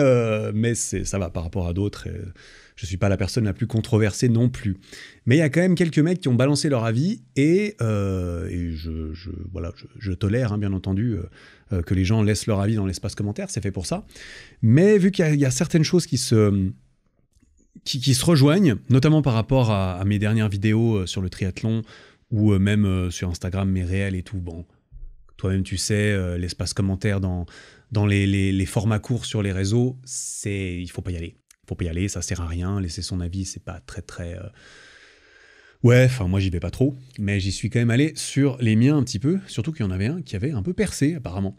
ça va par rapport à d'autres. Je suis pas la personne la plus controversée non plus. Mais il y a quand même quelques mecs qui ont balancé leur avis, et je tolère, hein, bien entendu, que les gens laissent leur avis dans l'espace commentaire, c'est fait pour ça. Mais vu qu'il y a certaines choses qui se rejoignent, notamment par rapport à mes dernières vidéos sur le triathlon, ou même sur Instagram, mes réels et tout. Bon, toi-même tu sais, l'espace commentaire dans les formats courts sur les réseaux, il faut pas y aller. Il faut pas y aller, ça sert à rien. Laisser son avis, c'est pas très... Ouais, enfin moi j'y vais pas trop, mais j'y suis quand même allé sur les miens un petit peu, surtout qu'il y en avait un qui avait un peu percé apparemment.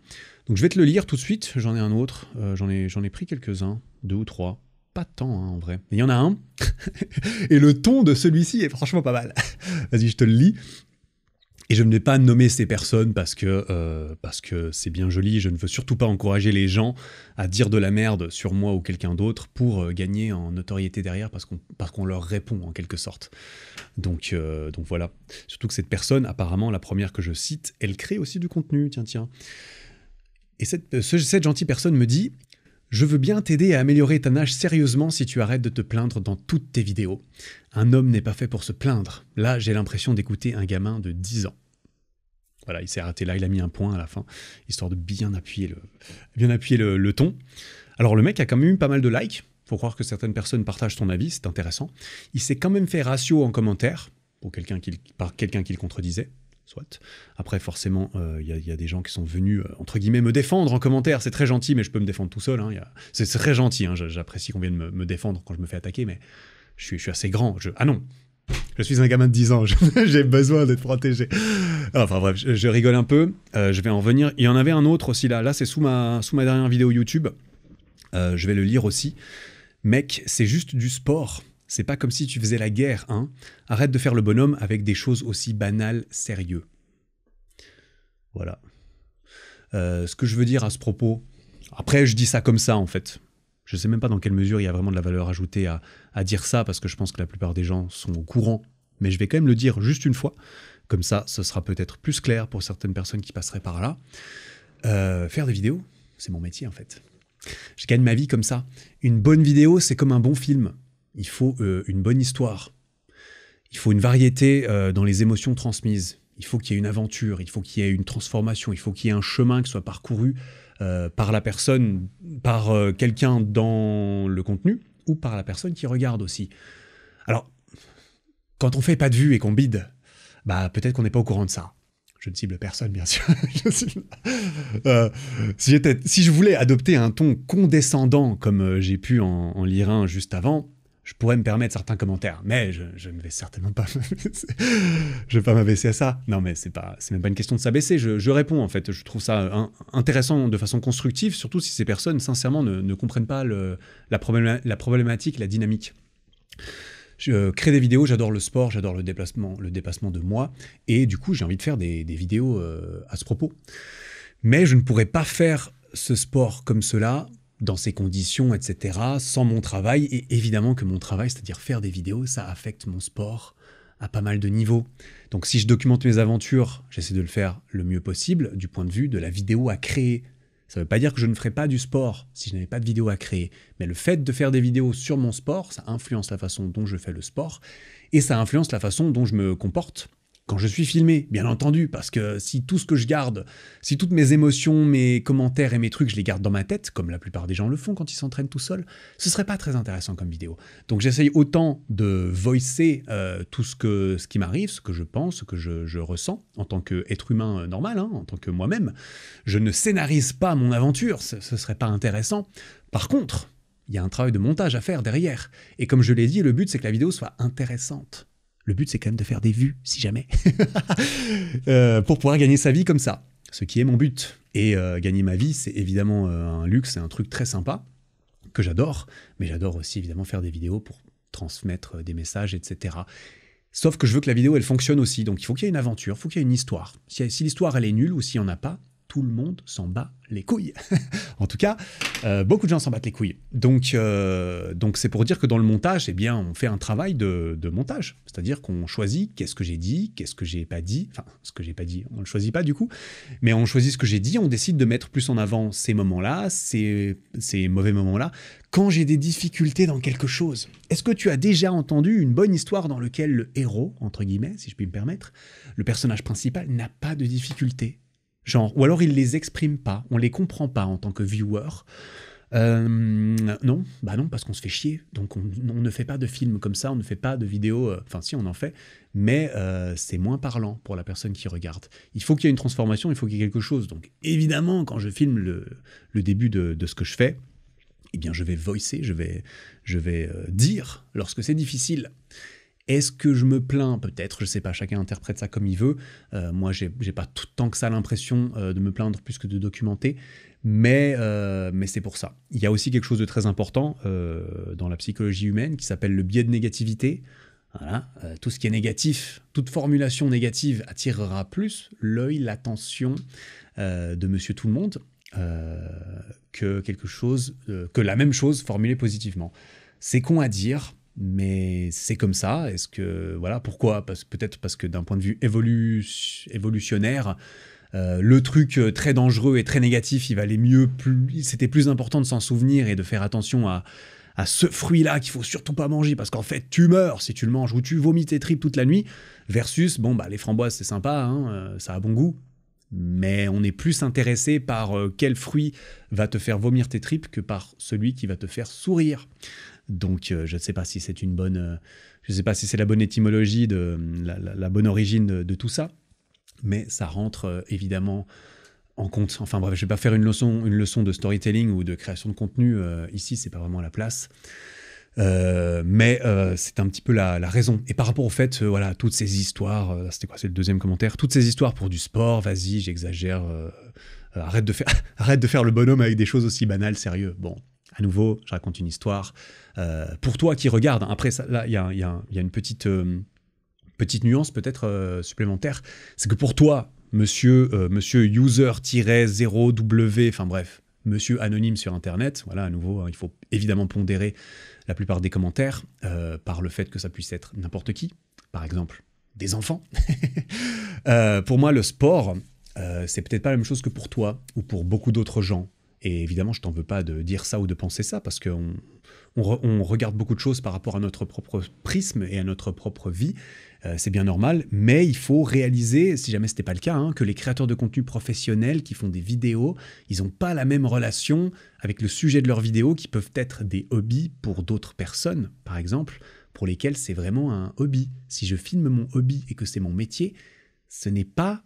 Donc je vais te le lire tout de suite, j'en ai un autre, j'en ai pris quelques-uns, 2 ou 3. Pas tant, hein, en vrai. Mais il y en a un, et le ton de celui-ci est franchement pas mal. Vas-y, je te le lis. Et je ne vais pas nommer ces personnes parce que c'est bien joli. Je ne veux surtout pas encourager les gens à dire de la merde sur moi ou quelqu'un d'autre pour gagner en notoriété derrière parce qu'on leur répond en quelque sorte. Donc voilà. Surtout que cette personne, apparemment, la première que je cite, elle crée aussi du contenu. Tiens. Et cette gentille personne me dit « Je veux bien t'aider à améliorer ta nage sérieusement si tu arrêtes de te plaindre dans toutes tes vidéos. Un homme n'est pas fait pour se plaindre. Là, j'ai l'impression d'écouter un gamin de 10 ans. » Voilà, il s'est arrêté là, il a mis un point à la fin, histoire de bien appuyer le ton. Alors le mec a quand même eu pas mal de likes. Faut croire que certaines personnes partagent ton avis, c'est intéressant. Il s'est quand même fait ratio en commentaire, par quelqu'un qui le contredisait. Soit. Après, forcément, y a des gens qui sont venus, entre guillemets, me défendre en commentaire. C'est très gentil, mais je peux me défendre tout seul. Hein. C'est très gentil. Hein. J'apprécie qu'on vienne me défendre quand je me fais attaquer, mais je suis assez grand. Ah non, je suis un gamin de 10 ans. J'ai besoin d'être protégé. Enfin bref, je rigole un peu. Je vais en revenir. Il y en avait un autre aussi là. Là, c'est sous ma dernière vidéo YouTube. Je vais le lire aussi. Mec, c'est juste du sport. C'est pas comme si tu faisais la guerre, hein. Arrête de faire le bonhomme avec des choses aussi banales, sérieux. Voilà. Ce que je veux dire à ce propos... Après, je dis ça comme ça, en fait. Je sais même pas dans quelle mesure il y a vraiment de la valeur ajoutée à dire ça, parce que je pense que la plupart des gens sont au courant. Mais je vais quand même le dire juste une fois. Comme ça, ce sera peut-être plus clair pour certaines personnes qui passeraient par là. Faire des vidéos, c'est mon métier, en fait. Je gagne ma vie comme ça. Une bonne vidéo, c'est comme un bon film. Il faut une bonne histoire. Il faut une variété dans les émotions transmises. Il faut qu'il y ait une aventure, il faut qu'il y ait une transformation, il faut qu'il y ait un chemin qui soit parcouru par la personne, par quelqu'un dans le contenu, ou par la personne qui regarde aussi. Alors, quand on fait pas de vues et qu'on bide, bah peut-être qu'on n'est pas au courant de ça. Je ne cible personne, bien sûr. Si je voulais adopter un ton condescendant, comme j'ai pu en lire un juste avant, je pourrais me permettre certains commentaires, mais je ne vais certainement pas je vais pas m'abaisser à ça. Non, mais c'est même pas une question de s'abaisser. Je réponds, en fait. Je trouve ça intéressant de façon constructive, surtout si ces personnes, sincèrement, ne comprennent pas la problématique, la dynamique. Je crée des vidéos, j'adore le sport, j'adore le déplacement de moi, et du coup, j'ai envie de faire des vidéos à ce propos. Mais je ne pourrais pas faire ce sport comme cela, dans ces conditions, etc., sans mon travail, et évidemment que mon travail, c'est-à-dire faire des vidéos, ça affecte mon sport à pas mal de niveaux. Donc si je documente mes aventures, j'essaie de le faire le mieux possible, du point de vue de la vidéo à créer. Ça ne veut pas dire que je ne ferais pas du sport si je n'avais pas de vidéo à créer, mais le fait de faire des vidéos sur mon sport, ça influence la façon dont je fais le sport, et ça influence la façon dont je me comporte quand je suis filmé, bien entendu, parce que si tout ce que je garde, si toutes mes émotions, mes commentaires et mes trucs, je les garde dans ma tête, comme la plupart des gens le font quand ils s'entraînent tout seuls, ce serait pas très intéressant comme vidéo. Donc j'essaye autant de voicer tout ce qui m'arrive, ce que je pense, ce que je ressens en tant qu'être humain normal, hein, en tant que moi-même. Je ne scénarise pas mon aventure, ce serait pas intéressant. Par contre, il y a un travail de montage à faire derrière. Et comme je l'ai dit, le but c'est que la vidéo soit intéressante. Le but, c'est quand même de faire des vues, si jamais, pour pouvoir gagner sa vie comme ça, ce qui est mon but. Et gagner ma vie, c'est évidemment un luxe, c'est un truc très sympa, que j'adore, mais j'adore aussi évidemment faire des vidéos pour transmettre des messages, etc. Sauf que je veux que la vidéo, elle fonctionne aussi, donc il faut qu'il y ait une aventure, il faut qu'il y ait une histoire. Si l'histoire, elle est nulle, ou s'il n'y en a pas, tout le monde s'en bat les couilles. En tout cas, beaucoup de gens s'en battent les couilles. Donc c'est pour dire que dans le montage, eh bien, on fait un travail de montage. C'est-à-dire qu'on choisit qu'est-ce que j'ai dit, qu'est-ce que j'ai pas dit. Enfin, ce que j'ai pas dit, on ne le choisit pas du coup. Mais on choisit ce que j'ai dit, on décide de mettre plus en avant ces moments-là, ces mauvais moments-là, quand j'ai des difficultés dans quelque chose. Est-ce que tu as déjà entendu une bonne histoire dans laquelle le héros, entre guillemets, si je puis me permettre, le personnage principal, n'a pas de difficultés ? Genre, ou alors il les exprime pas, on les comprend pas en tant que viewer. Non, bah non, parce qu'on se fait chier. Donc on ne fait pas de films comme ça, on ne fait pas de vidéos, enfin si on en fait, mais c'est moins parlant pour la personne qui regarde. Il faut qu'il y ait une transformation, il faut qu'il y ait quelque chose. Donc évidemment, quand je filme le début de ce que je fais, eh bien je vais voicer, je vais dire lorsque c'est difficile. Est-ce que je me plains? Peut-être, je sais pas, chacun interprète ça comme il veut. Moi, j'ai pas tout tant que ça l'impression de me plaindre plus que de documenter, mais c'est pour ça. Il y a aussi quelque chose de très important dans la psychologie humaine qui s'appelle le biais de négativité. Voilà, tout ce qui est négatif, toute formulation négative attirera plus l'œil, l'attention de monsieur tout le monde que quelque chose, que la même chose formulée positivement. C'est con à dire, mais c'est comme ça. Est-ce que voilà, pourquoi? Peut-être parce que d'un point de vue évolutionnaire, le truc très dangereux et très négatif, il valait mieux, c'était plus important de s'en souvenir et de faire attention à ce fruit-là qu'il faut surtout pas manger parce qu'en fait tu meurs si tu le manges ou tu vomis tes tripes toute la nuit, versus les framboises c'est sympa, hein, ça a bon goût, mais on est plus intéressé par quel fruit va te faire vomir tes tripes que par celui qui va te faire sourire. Donc je ne sais pas si c'est je sais pas si c'est la bonne étymologie, la bonne origine de tout ça, mais ça rentre évidemment en compte. Enfin bref, je vais pas faire une leçon de storytelling ou de création de contenu ici, c'est pas vraiment la place. Mais c'est un petit peu la raison. Et par rapport au fait, voilà, toutes ces histoires, c'était quoi, c'est le deuxième commentaire, toutes ces histoires pour du sport, vas-y, j'exagère, arrête de faire le bonhomme avec des choses aussi banales, sérieux. Bon, à nouveau, je raconte une histoire. Pour toi qui regarde, après ça, là, il y a une petite nuance peut-être supplémentaire, c'est que pour toi, monsieur user-0w, enfin bref, monsieur anonyme sur Internet, voilà, à nouveau, hein, il faut évidemment pondérer la plupart des commentaires par le fait que ça puisse être n'importe qui, par exemple des enfants. Pour moi, le sport, c'est peut-être pas la même chose que pour toi ou pour beaucoup d'autres gens. Et évidemment, je t'en veux pas de dire ça ou de penser ça, parce qu'on regarde beaucoup de choses par rapport à notre propre prisme et à notre propre vie. C'est bien normal, mais il faut réaliser, si jamais ce n'était pas le cas, hein, que les créateurs de contenu professionnels qui font des vidéos, ils n'ont pas la même relation avec le sujet de leurs vidéos qui peuvent être des hobbies pour d'autres personnes, par exemple, pour lesquelles c'est vraiment un hobby. Si je filme mon hobby et que c'est mon métier, ce n'est pas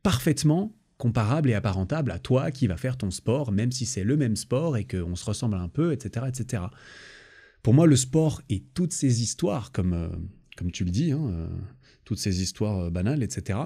parfaitement comparable et apparentable à toi qui va faire ton sport, même si c'est le même sport et qu'on se ressemble un peu, etc., etc. Pour moi, le sport et toutes ces histoires, comme tu le dis, hein, toutes ces histoires banales, etc.,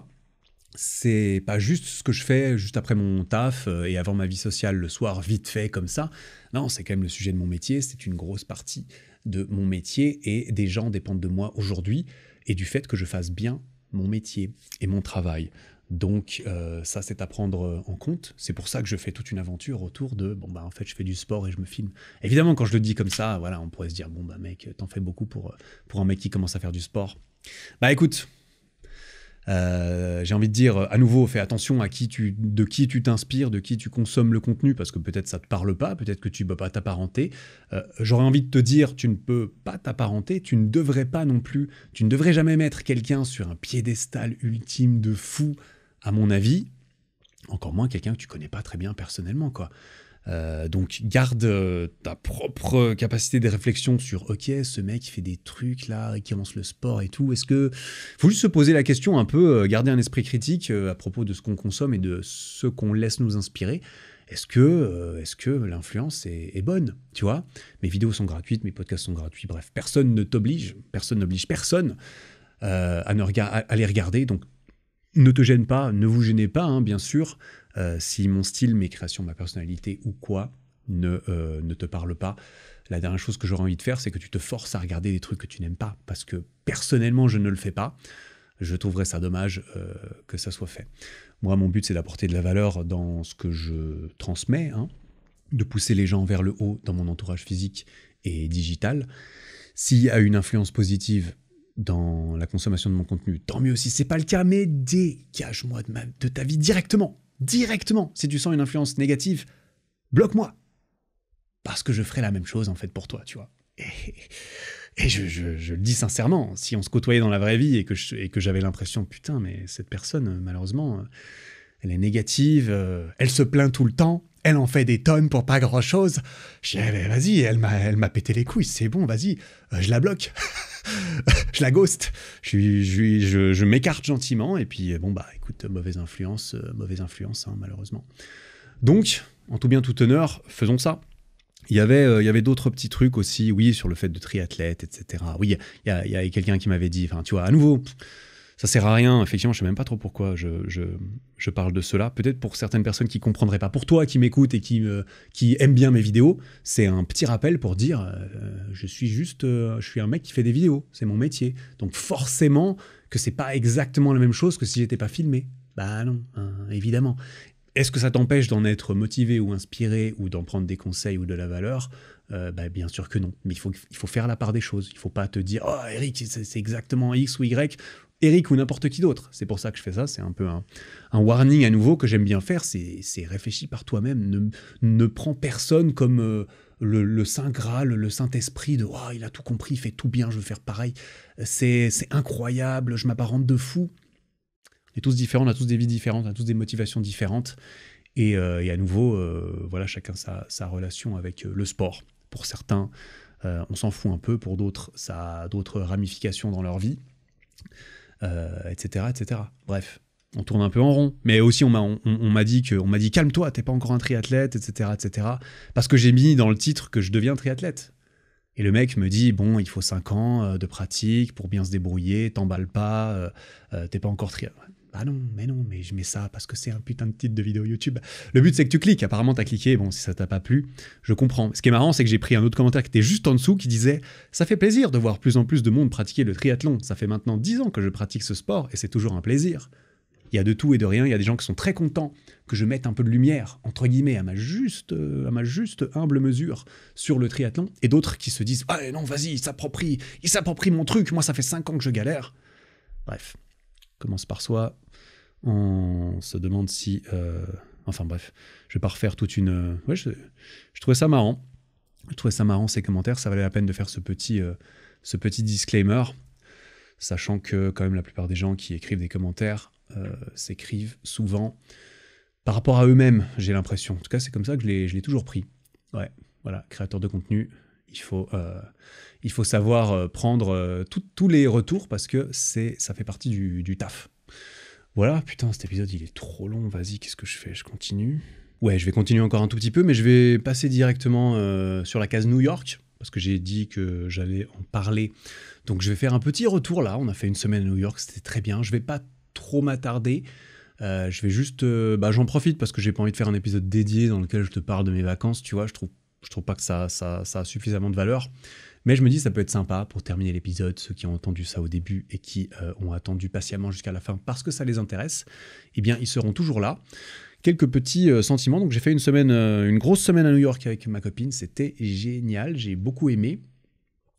c'est pas juste ce que je fais juste après mon taf et avant ma vie sociale le soir, vite fait comme ça. Non, c'est quand même le sujet de mon métier, c'est une grosse partie de mon métier et des gens dépendent de moi aujourd'hui et du fait que je fasse bien mon métier et mon travail. Donc ça, c'est à prendre en compte. C'est pour ça que je fais toute une aventure autour de en fait, je fais du sport et je me filme. Évidemment, quand je le dis comme ça, voilà, on pourrait se dire mec, t'en fais beaucoup pour un mec qui commence à faire du sport. Écoute, j'ai envie de dire à nouveau, fais attention à de qui tu t'inspires, de qui tu consommes le contenu, parce que peut-être ça te parle pas, peut-être que tu peux pas t'apparenter. J'aurais envie de te dire, tu ne peux pas t'apparenter, tu ne devrais pas non plus, tu ne devrais jamais mettre quelqu'un sur un piédestal ultime de fou, à mon avis, encore moins quelqu'un que tu connais pas très bien personnellement, quoi. Donc garde ta propre capacité de réflexion sur ok, ce mec il fait des trucs là, qui lance le sport et tout, est-ce que faut juste se poser la question un peu, garder un esprit critique à propos de ce qu'on consomme et de ce qu'on laisse nous inspirer. Est-ce que l'influence est bonne, tu vois? Mes vidéos sont gratuites, mes podcasts sont gratuits, bref, personne n'oblige personne à les regarder, donc ne te gêne pas, ne vous gênez pas, hein, bien sûr, si mon style, mes créations, ma personnalité ou quoi ne te parle pas. La dernière chose que j'aurais envie de faire, c'est que tu te forces à regarder des trucs que tu n'aimes pas, parce que personnellement, je ne le fais pas. Je trouverais ça dommage que ça soit fait. Moi, mon but, c'est d'apporter de la valeur dans ce que je transmets, hein, de pousser les gens vers le haut dans mon entourage physique et digital. S'il y a une influence positive dans la consommation de mon contenu, tant mieux. Si c'est pas le cas, mais dégage-moi de ta vie directement. Si tu sens une influence négative, bloque-moi. Parce que je ferai la même chose en fait pour toi, tu vois. Et je le dis sincèrement, si on se côtoyait dans la vraie vie et que j'avais l'impression, putain, mais cette personne, malheureusement, elle est négative, elle se plaint tout le temps, elle en fait des tonnes pour pas grand-chose. Je dis, vas-y, elle m'a pété les couilles, c'est bon, vas-y, je la bloque. Je la ghost, je m'écarte gentiment, et puis écoute, mauvaise influence, hein, malheureusement. Donc, en tout bien tout honneur, faisons ça. Il y avait d'autres petits trucs aussi, oui, sur le fait de triathlète, etc. Oui, il y a quelqu'un qui m'avait dit, enfin, tu vois, à nouveau, Ça sert à rien, effectivement, je sais même pas trop pourquoi je parle de cela. Peut-être pour certaines personnes qui comprendraient pas. Pour toi qui m'écoutes et qui aiment bien mes vidéos, c'est un petit rappel pour dire je suis un mec qui fait des vidéos, c'est mon métier. Donc forcément que c'est pas exactement la même chose que si j'étais pas filmé. Bah non, hein, évidemment. Est-ce que ça t'empêche d'en être motivé ou inspiré ou d'en prendre des conseils ou de la valeur? Bah, bien sûr que non. Mais il faut faire la part des choses. Il faut pas te dire « Oh, Eric, c'est exactement X ou Y ». Eric ou n'importe qui d'autre. C'est pour ça que je fais ça. C'est un peu un warning à nouveau que j'aime bien faire. C'est réfléchis par toi-même. Ne prends personne comme le Saint Graal, le Saint-Esprit de « Oh, il a tout compris, il fait tout bien, je veux faire pareil. C'est incroyable, je m'apparente de fou ». On est tous différents, on a tous des vies différentes, on a tous des motivations différentes. Et à nouveau, voilà, chacun sa relation avec le sport. Pour certains, on s'en fout un peu. Pour d'autres, ça a d'autres ramifications dans leur vie, etc., etc. Bref, on tourne un peu en rond. Mais aussi, on m'a dit calme-toi, t'es pas encore un triathlète, etc., etc. Parce que j'ai mis dans le titre que je deviens triathlète. Et le mec me dit, bon, il faut 5 ans de pratique pour bien se débrouiller, t'emballes pas, t'es pas encore triathlète. Ah non, mais je mets ça parce que c'est un putain de titre de vidéo YouTube. Le but, c'est que tu cliques. Apparemment, t'as cliqué. Bon, si ça t'a pas plu, je comprends. Ce qui est marrant, c'est que j'ai pris un autre commentaire qui était juste en dessous qui disait « Ça fait plaisir de voir plus en plus de monde pratiquer le triathlon. Ça fait maintenant 10 ans que je pratique ce sport et c'est toujours un plaisir. » Il y a de tout et de rien. Il y a des gens qui sont très contents que je mette un peu de lumière, entre guillemets, à ma juste humble mesure sur le triathlon. Et d'autres qui se disent « Ah non, vas-y, il s'approprie mon truc. Moi, ça fait 5 ans que je galère. » Bref, commence par soi. On se demande si... Enfin bref, je vais pas refaire toute une... Ouais, je trouvais ça marrant. Je trouvais ça marrant, ces commentaires. Ça valait la peine de faire ce petit disclaimer, sachant que quand même la plupart des gens qui écrivent des commentaires s'écrivent souvent par rapport à eux-mêmes, j'ai l'impression. En tout cas, c'est comme ça que je l'ai toujours pris. Ouais, voilà, créateur de contenu, il faut savoir prendre tous les retours parce que ça fait partie du taf. Voilà, putain, cet épisode, il est trop long. Vas-y, qu'est-ce que je fais? Je continue? Ouais, je vais continuer encore un tout petit peu, mais je vais passer directement sur la case New York, parce que j'ai dit que j'allais en parler. Donc je vais faire un petit retour là. On a fait une semaine à New York, c'était très bien. Je vais pas trop m'attarder. Je vais juste... j'en profite parce que j'ai pas envie de faire un épisode dédié dans lequel je te parle de mes vacances, tu vois. Je trouve pas que ça a suffisamment de valeur. Mais je me dis, ça peut être sympa pour terminer l'épisode, ceux qui ont entendu ça au début et qui ont attendu patiemment jusqu'à la fin parce que ça les intéresse, eh bien, ils seront toujours là. Quelques petits sentiments. Donc, j'ai fait une grosse semaine à New York avec ma copine. C'était génial. J'ai beaucoup aimé.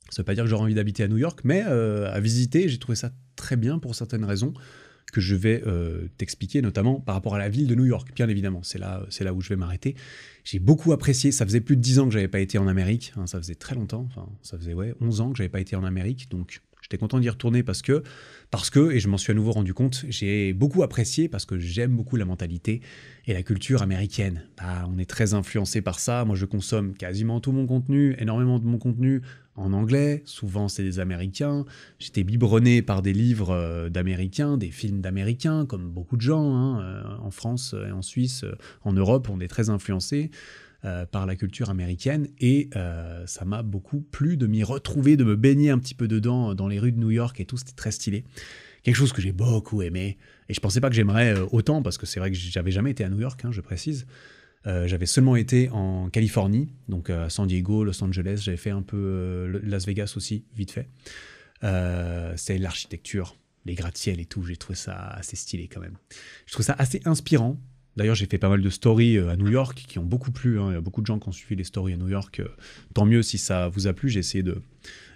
Ça veut pas dire que j'aurais envie d'habiter à New York, mais à visiter, j'ai trouvé ça très bien pour certaines raisons que je vais t'expliquer, notamment par rapport à la ville de New York, bien évidemment. C'est là où je vais m'arrêter. J'ai beaucoup apprécié. Ça faisait plus de 10 ans que j'avais pas été en Amérique. Hein, ça faisait très longtemps. Enfin, ça faisait 11 ans que j'avais pas été en Amérique. Donc, j'étais content d'y retourner parce que, et je m'en suis à nouveau rendu compte, j'ai beaucoup apprécié parce que j'aime beaucoup la mentalité et la culture américaine. Bah, on est très influencé par ça. Moi, je consomme quasiment tout mon contenu, énormément de mon contenu en anglais. Souvent, c'est des Américains. J'étais biberonné par des livres d'Américains, des films d'Américains, comme beaucoup de gens, hein, en France et en Suisse, en Europe, on est très influencé par la culture américaine et ça m'a beaucoup plu de m'y retrouver, de me baigner un petit peu dedans dans les rues de New York et tout, c'était très stylé. Quelque chose que j'ai beaucoup aimé et je pensais pas que j'aimerais autant parce que c'est vrai que j'avais jamais été à New York, hein, je précise. J'avais seulement été en Californie, donc à San Diego, Los Angeles, j'avais fait un peu Las Vegas aussi, vite fait. C'est l'architecture, les gratte-ciel et tout, j'ai trouvé ça assez stylé quand même. Je trouve ça assez inspirant. D'ailleurs, j'ai fait pas mal de stories à New York qui ont beaucoup plu. Hein. Il y a beaucoup de gens qui ont suivi les stories à New York. Tant mieux si ça vous a plu.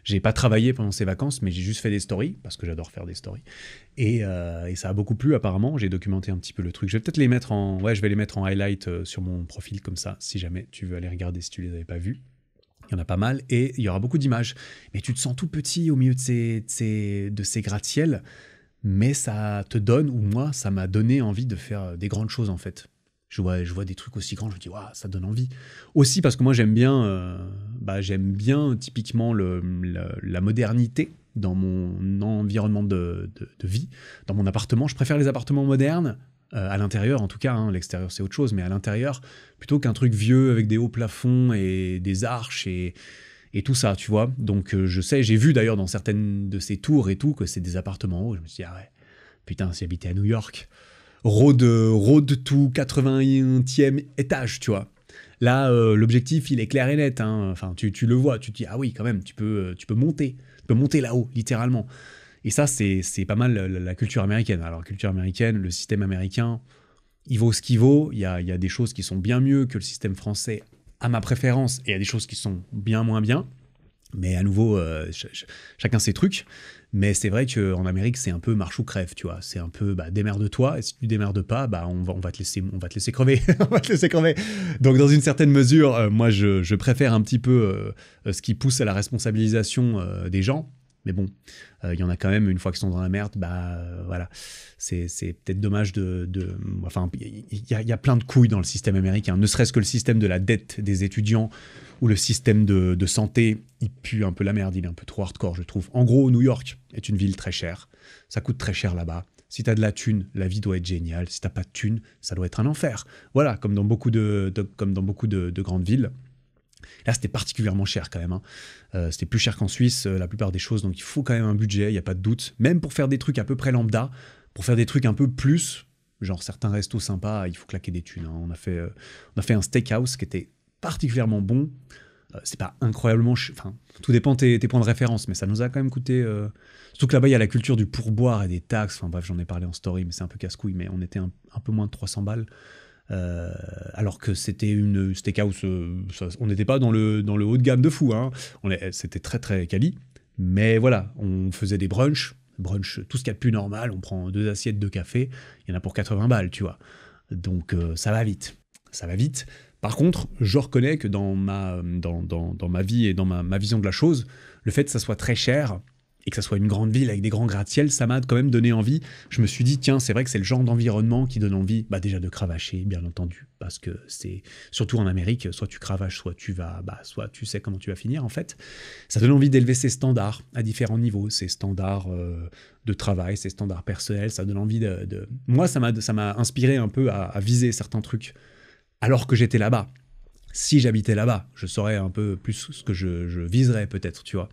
J'ai pas travaillé pendant ces vacances, mais j'ai juste fait des stories parce que j'adore faire des stories. Et ça a beaucoup plu apparemment. J'ai documenté un petit peu le truc. Je vais peut-être les mettre je vais les mettre en highlight sur mon profil comme ça, si jamais tu veux aller regarder si tu les avais pas vus. Il y en a pas mal et il y aura beaucoup d'images. Mais tu te sens tout petit au milieu de ces gratte-ciel. Mais ça te donne, ou moi, ça m'a donné envie de faire des grandes choses, en fait. Je vois des trucs aussi grands, je me dis, waouh, ça donne envie. Aussi parce que moi, j'aime bien typiquement la modernité dans mon environnement de vie, dans mon appartement. Je préfère les appartements modernes, à l'intérieur en tout cas, hein, l'extérieur c'est autre chose, mais à l'intérieur, plutôt qu'un truc vieux avec des hauts plafonds et des arches et tout ça, tu vois. Donc je sais, j'ai vu d'ailleurs dans certaines de ces tours et tout que c'est des appartements hauts. Je me suis dit, ah ouais, putain, si j'habitais à New York, road to 81e étage, tu vois. Là, l'objectif, il est clair et net. Hein. Enfin, tu le vois, tu te dis, ah oui, quand même, tu peux monter. Tu peux monter là-haut, littéralement. Et ça, c'est pas mal la culture américaine. Alors, la culture américaine, le système américain, il vaut ce qu'il vaut. Il y a des choses qui sont bien mieux que le système français, à ma préférence, et il y a des choses qui sont bien moins bien. Mais à nouveau, chacun ses trucs. Mais c'est vrai qu'en Amérique, c'est un peu marche ou crève, tu vois. C'est un peu, démerde-toi, et si tu démerdes pas, on va te laisser crever. On va te laisser crever. Donc, dans une certaine mesure, moi, je préfère un petit peu ce qui pousse à la responsabilisation des gens. Mais bon, il y en a quand même, une fois qu'ils sont dans la merde, voilà. C'est peut-être dommage Enfin, il y a plein de couilles dans le système américain. Ne serait-ce que le système de la dette des étudiants ou le système de santé, il pue un peu la merde, il est un peu trop hardcore, je trouve. En gros, New York est une ville très chère. Ça coûte très cher là-bas. Si t'as de la thune, la vie doit être géniale. Si t'as pas de thune, ça doit être un enfer. Voilà, comme dans beaucoup de grandes villes. Là, c'était particulièrement cher quand même. Hein. C'était plus cher qu'en Suisse, la plupart des choses. Donc, il faut quand même un budget, il n'y a pas de doute. Même pour faire des trucs à peu près lambda, pour faire des trucs un peu plus, genre certains restos sympas, il faut claquer des thunes. Hein. On a fait un steakhouse qui était particulièrement bon. C'est pas incroyablement... Enfin, tout dépend tes points de référence, mais ça nous a quand même coûté... Surtout que là-bas, il y a la culture du pourboire et des taxes. Enfin bref, j'en ai parlé en story, mais c'est un peu casse-couille. Mais on était un peu moins de 300 balles. Alors que c'était une steakhouse, on n'était pas dans le haut de gamme de fou, hein. C'était très très quali, mais voilà, on faisait des brunchs, tout ce qu'il y a de plus normal, on prend 2 assiettes de café, il y en a pour 80 balles, tu vois, donc ça va vite. Par contre, je reconnais que dans ma vie et dans ma vision de la chose, le fait que ça soit très cher, et que ça soit une grande ville avec des grands gratte-ciel, ça m'a quand même donné envie. Je me suis dit, tiens, c'est vrai que c'est le genre d'environnement qui donne envie, déjà de cravacher, bien entendu, parce que c'est, surtout en Amérique, soit tu cravaches, soit soit tu sais comment tu vas finir, en fait. Ça donne envie d'élever ses standards à différents niveaux, ses standards de travail, ses standards personnels, ça donne envie de... Moi, ça m'a inspiré un peu à viser certains trucs, alors que j'étais là-bas. Si j'habitais là-bas, je saurais un peu plus ce que je viserais peut-être, tu vois.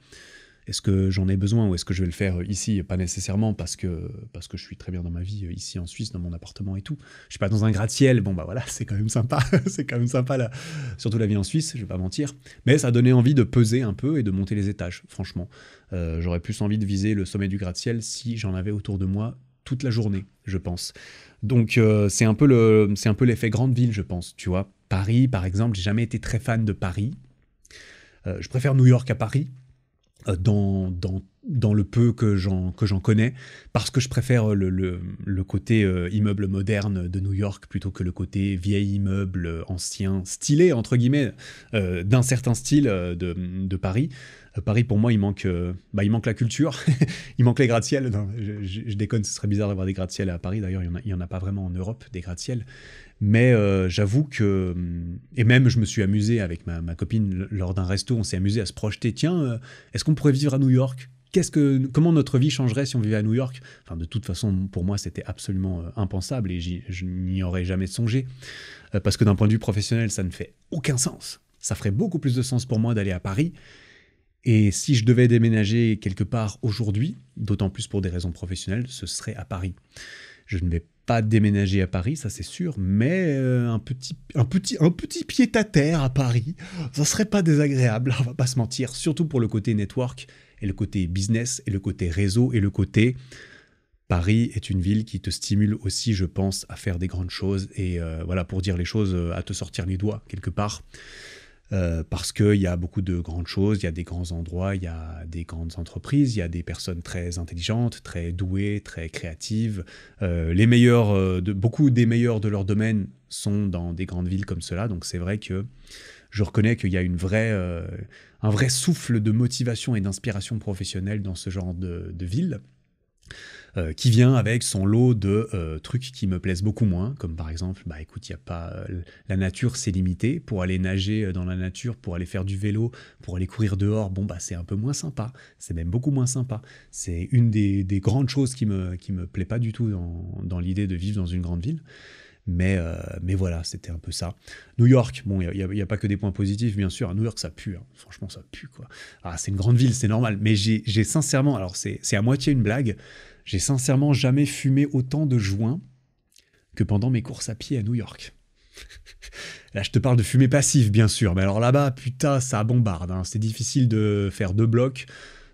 Est-ce que j'en ai besoin ou est-ce que je vais le faire ici? Pas nécessairement parce que je suis très bien dans ma vie ici en Suisse, dans mon appartement et tout. Je suis pas dans un gratte-ciel, voilà, c'est quand même sympa. C'est quand même sympa, là. Surtout la vie en Suisse, je vais pas mentir. Mais ça a donné envie de peser un peu et de monter les étages, franchement. J'aurais plus envie de viser le sommet du gratte-ciel si j'en avais autour de moi toute la journée, je pense. Donc c'est un peu l'effet grande ville, je pense, tu vois. Paris, par exemple, j'ai jamais été très fan de Paris. Je préfère New York à Paris. Dans le peu que j'en connais, parce que je préfère le côté immeuble moderne de New York plutôt que le côté vieil immeuble ancien, stylé, entre guillemets, d'un certain style de Paris. Paris, pour moi, il manque la culture, il manque les gratte-ciel. Non, je déconne, ce serait bizarre d'avoir des gratte-ciel à Paris, d'ailleurs, il y en a pas vraiment en Europe, des gratte-ciel. Mais j'avoue que... Et même, je me suis amusé avec ma copine lors d'un resto, on s'est amusé à se projeter. Tiens, est-ce qu'on pourrait vivre à New York ? Comment notre vie changerait si on vivait à New York ? Enfin, de toute façon, pour moi, c'était absolument impensable et je n'y aurais jamais songé. Parce que d'un point de vue professionnel, ça ne fait aucun sens. Ça ferait beaucoup plus de sens pour moi d'aller à Paris. Et si je devais déménager quelque part aujourd'hui, d'autant plus pour des raisons professionnelles, ce serait à Paris. Je ne vais pas déménager à Paris, ça c'est sûr, mais un petit pied-à-terre à Paris, ça serait pas désagréable, on va pas se mentir, surtout pour le côté network, et le côté business, et le côté réseau, et le côté... Paris est une ville qui te stimule aussi, je pense, à faire des grandes choses, et voilà, pour dire les choses, à te sortir les doigts, quelque part. Parce qu'il y a beaucoup de grandes choses, il y a des grands endroits, il y a des grandes entreprises, il y a des personnes très intelligentes, très douées, très créatives. Beaucoup des meilleurs de leur domaine sont dans des grandes villes comme cela, donc c'est vrai que je reconnais qu'il y a un vrai souffle de motivation et d'inspiration professionnelle dans ce genre de ville. Qui vient avec son lot de trucs qui me plaisent beaucoup moins, comme par exemple, écoute, il y a pas la nature, c'est limité. Pour aller nager dans la nature, pour aller faire du vélo, pour aller courir dehors, c'est un peu moins sympa. C'est même beaucoup moins sympa. C'est une des grandes choses qui me plaît pas du tout dans l'idée de vivre dans une grande ville. Mais voilà, c'était un peu ça. New York, il y a pas que des points positifs, bien sûr. À New York, ça pue. Hein. Franchement, ça pue, quoi. Ah, c'est une grande ville, c'est normal. Mais j'ai sincèrement... Alors, c'est à moitié une blague. j'ai sincèrement jamais fumé autant de joints que pendant mes courses à pied à New York. Là, je te parle de fumée passive, bien sûr, mais alors là-bas, putain, ça bombarde, hein. C'est difficile de faire 2 blocs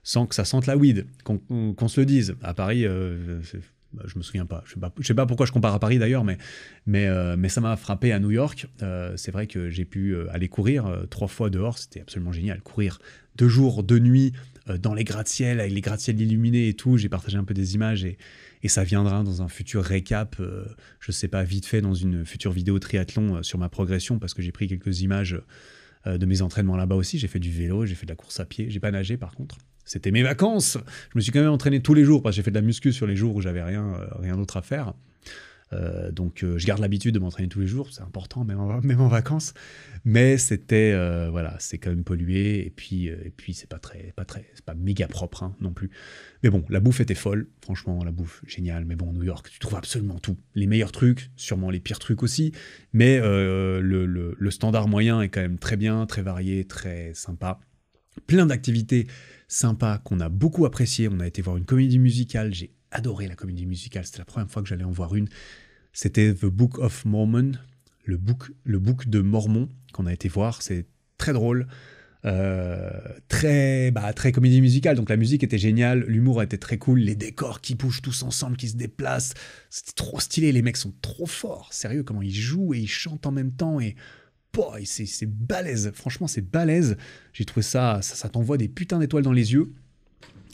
sans que ça sente la weed, qu'on se le dise. À Paris, je me souviens pas. Je sais pas pourquoi je compare à Paris d'ailleurs, mais ça m'a frappé à New York. C'est vrai que j'ai pu aller courir 3 fois dehors, c'était absolument génial. Courir 2 jours, 2 nuits dans les gratte-ciel, avec les gratte-ciel illuminés et tout. J'ai partagé un peu des images et ça viendra dans un futur récap, je sais pas, vite fait, dans une future vidéo triathlon sur ma progression, parce que j'ai pris quelques images de mes entraînements là-bas aussi. J'ai fait du vélo, j'ai fait de la course à pied, j'ai pas nagé par contre. C'était mes vacances. Je me suis quand même entraîné tous les jours parce que j'ai fait de la muscu sur les jours où j'avais rien d'autre à faire. Donc je garde l'habitude de m'entraîner tous les jours, c'est important, même en vacances. Mais c'était, voilà, c'est quand même pollué et puis c'est c'est pas méga propre hein, non plus. Mais bon, la bouffe était folle, franchement, la bouffe géniale. Mais bon, New York, tu trouves absolument tout, les meilleurs trucs, sûrement les pires trucs aussi. Mais le standard moyen est quand même très bien, très varié, très sympa. Plein d'activités sympas qu'on a beaucoup appréciées. On a été voir une comédie musicale. J'ai adoré la comédie musicale. C'était la première fois que j'allais en voir une. C'était The Book of Mormon, le book de Mormon qu'on a été voir. C'est très drôle, très comédie musicale. Donc la musique était géniale, l'humour était très cool, les décors qui bougent tous ensemble, qui se déplacent. C'était trop stylé. Les mecs sont trop forts. Sérieux, comment ils jouent et ils chantent en même temps et boy, c'est balèze, franchement c'est balèze. J'ai trouvé ça t'envoie des putains d'étoiles dans les yeux.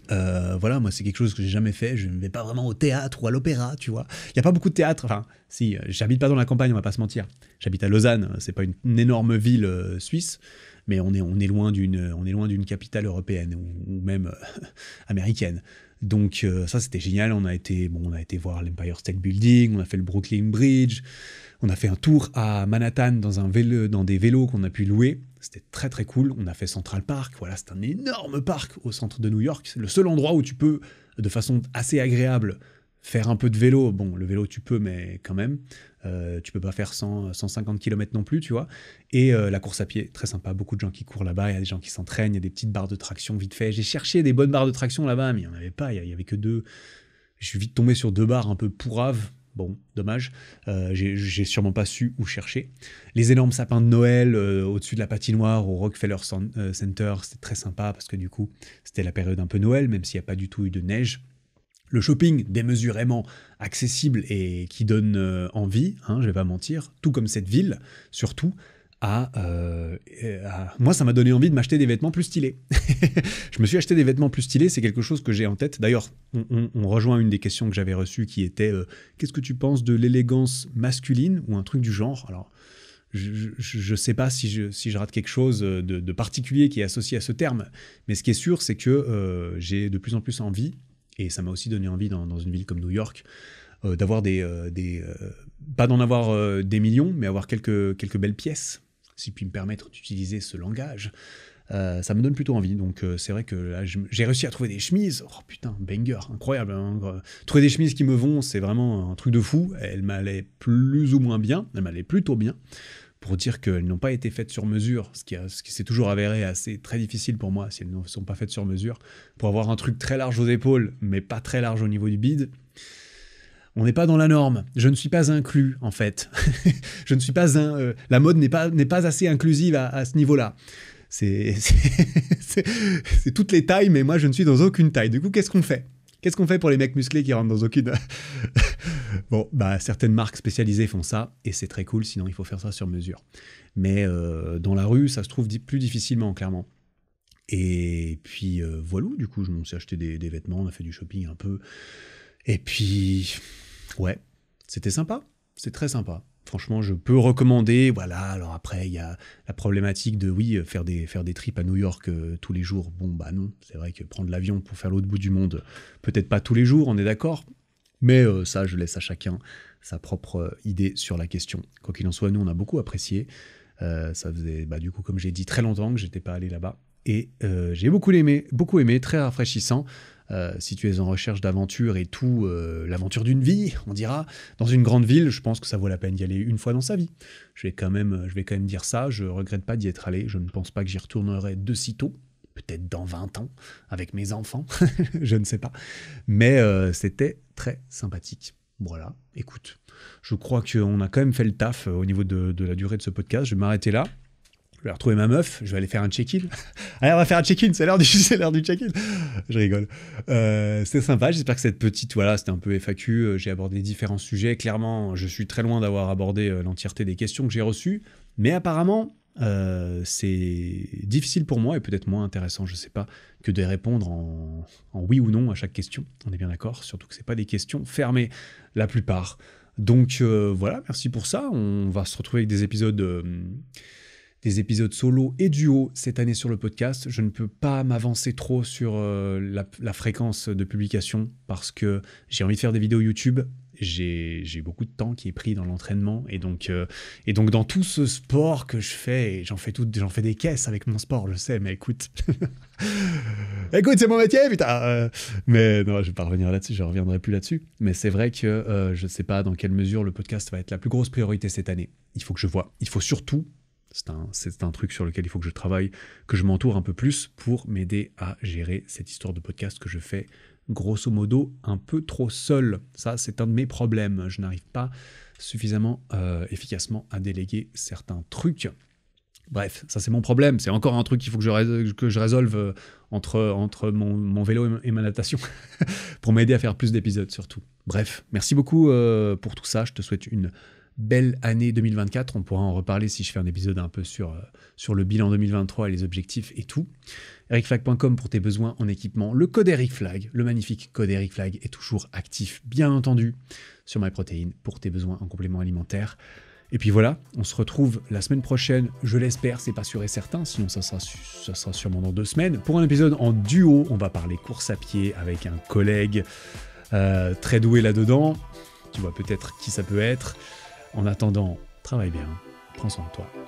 Voilà, moi c'est quelque chose que j'ai jamais fait. Je ne vais pas vraiment au théâtre ou à l'opéra, tu vois. Il n'y a pas beaucoup de théâtre. Enfin, si, j'habite pas dans la campagne, on va pas se mentir. J'habite à Lausanne, c'est pas une énorme ville suisse, mais on est loin d'une capitale européenne ou même américaine. Donc ça c'était génial. On a été voir l'Empire State Building, on a fait le Brooklyn Bridge. On a fait un tour à Manhattan dans des vélos qu'on a pu louer. C'était très très cool. On a fait Central Park. Voilà, c'est un énorme parc au centre de New York. C'est le seul endroit où tu peux, de façon assez agréable, faire un peu de vélo. Bon, le vélo tu peux, mais quand même. Tu peux pas faire 150 km non plus, tu vois. Et la course à pied, très sympa. Beaucoup de gens qui courent là-bas. Il y a des gens qui s'entraînent. Il y a des petites barres de traction vite fait. J'ai cherché des bonnes barres de traction là-bas, mais il n'y en avait pas. Il y avait que 2. Je suis vite tombé sur 2 barres un peu pourraves. Bon, dommage, j'ai sûrement pas su où chercher. Les énormes sapins de Noël au-dessus de la patinoire au Rockefeller Center, c'était très sympa parce que du coup, c'était la période un peu Noël, même s'il n'y a pas du tout eu de neige. Le shopping démesurément accessible et qui donne envie, hein, je vais pas mentir, tout comme cette ville, surtout, moi ça m'a donné envie de m'acheter des vêtements plus stylés. Je me suis acheté des vêtements plus stylés, c'est quelque chose que j'ai en tête. D'ailleurs, on rejoint une des questions que j'avais reçues qui était qu'est-ce que tu penses de l'élégance masculine ou un truc du genre. Alors, je sais pas si je rate quelque chose de particulier qui est associé à ce terme, mais ce qui est sûr, c'est que j'ai de plus en plus envie, et ça m'a aussi donné envie dans une ville comme New York, d'avoir pas d'en avoir des millions, mais avoir quelques belles pièces, si je puis me permettre d'utiliser ce langage. Ça me donne plutôt envie, donc c'est vrai que là, j'ai réussi à trouver des chemises, oh putain, banger, incroyable, hein. Trouver des chemises qui me vont, c'est vraiment un truc de fou. Elles m'allaient plus ou moins bien, elles m'allaient plutôt bien, pour dire qu'elles n'ont pas été faites sur mesure, ce qui s'est toujours avéré très difficile pour moi, si elles ne sont pas faites sur mesure, pour avoir un truc très large aux épaules, mais pas très large au niveau du bide. On n'est pas dans la norme. Je ne suis pas inclus, en fait. Je ne suis pas la mode n'est pas assez inclusive à ce niveau-là. C'est toutes les tailles, mais moi, je ne suis dans aucune taille. Du coup, qu'est-ce qu'on fait ? Qu'est-ce qu'on fait pour les mecs musclés qui rentrent dans aucune... Bon, certaines marques spécialisées font ça, et c'est très cool, sinon il faut faire ça sur mesure. Mais dans la rue, ça se trouve plus difficilement, clairement. Et puis, voilà, du coup, je m'en suis acheté des vêtements, on a fait du shopping un peu... Et puis, ouais, c'était sympa, c'est très sympa. Franchement, je peux recommander, voilà. Alors après, il y a la problématique de, faire des trips à New York tous les jours. Bon, bah non, c'est vrai que prendre l'avion pour faire l'autre bout du monde, peut-être pas tous les jours, on est d'accord. Mais ça, je laisse à chacun sa propre idée sur la question. Quoi qu'il en soit, nous, on a beaucoup apprécié. Ça faisait, du coup, comme j'ai dit, très longtemps que j'étais pas allé là-bas. Et j'ai beaucoup aimé, très rafraîchissant. Si tu es en recherche d'aventure et tout, l'aventure d'une vie, on dira, dans une grande ville, je pense que ça vaut la peine d'y aller une fois dans sa vie. Je vais quand même dire ça, je regrette pas d'y être allé, je ne pense pas que j'y retournerai de sitôt. peut-être dans 20 ans, avec mes enfants, je ne sais pas. Mais c'était très sympathique. Voilà, écoute, je crois qu'on a quand même fait le taf au niveau de la durée de ce podcast. Je vais m'arrêter là. Je vais retrouver ma meuf, je vais aller faire un check-in. Allez, on va faire un check-in, c'est l'heure du check-in. Je rigole. C'était sympa, j'espère que cette petite, voilà, c'était un peu FAQ, j'ai abordé différents sujets. Clairement, je suis très loin d'avoir abordé l'entièreté des questions que j'ai reçues, mais apparemment, c'est difficile pour moi, et peut-être moins intéressant, je sais pas, que de répondre en oui ou non à chaque question. On est bien d'accord, surtout que c'est pas des questions fermées, la plupart. Donc voilà, merci pour ça. On va se retrouver avec des épisodes solo et duo cette année sur le podcast. Je ne peux pas m'avancer trop sur la fréquence de publication parce que j'ai envie de faire des vidéos YouTube. J'ai beaucoup de temps qui est pris dans l'entraînement et donc dans tout ce sport que je fais, et j'en fais des caisses avec mon sport, je sais, mais écoute, c'est mon métier, putain. Mais non, je vais pas revenir là-dessus, je reviendrai plus là-dessus. Mais c'est vrai que je ne sais pas dans quelle mesure le podcast va être la plus grosse priorité cette année. Il faut que je vois. Il faut surtout, c'est un truc sur lequel il faut que je travaille, que je m'entoure un peu plus pour m'aider à gérer cette histoire de podcast que je fais grosso modo un peu trop seul. Ça, c'est un de mes problèmes. Je n'arrive pas suffisamment efficacement à déléguer certains trucs. Bref, ça c'est mon problème. C'est encore un truc qu'il faut que je résolve entre mon vélo et ma natation pour m'aider à faire plus d'épisodes surtout. Bref, merci beaucoup pour tout ça. Je te souhaite une belle année 2024, on pourra en reparler si je fais un épisode un peu sur le bilan 2023 et les objectifs et tout. ericflag.com pour tes besoins en équipement. Le code EricFlag, le magnifique code EricFlag est toujours actif, bien entendu, sur MyProtein pour tes besoins en compléments alimentaires. Et puis voilà, on se retrouve la semaine prochaine, je l'espère, c'est pas sûr et certain, sinon ça sera sûrement dans 2 semaines. Pour un épisode en duo, on va parler course à pied avec un collègue très doué là-dedans. Tu vois peut-être qui ça peut être. En attendant, travaille bien, prends soin de toi.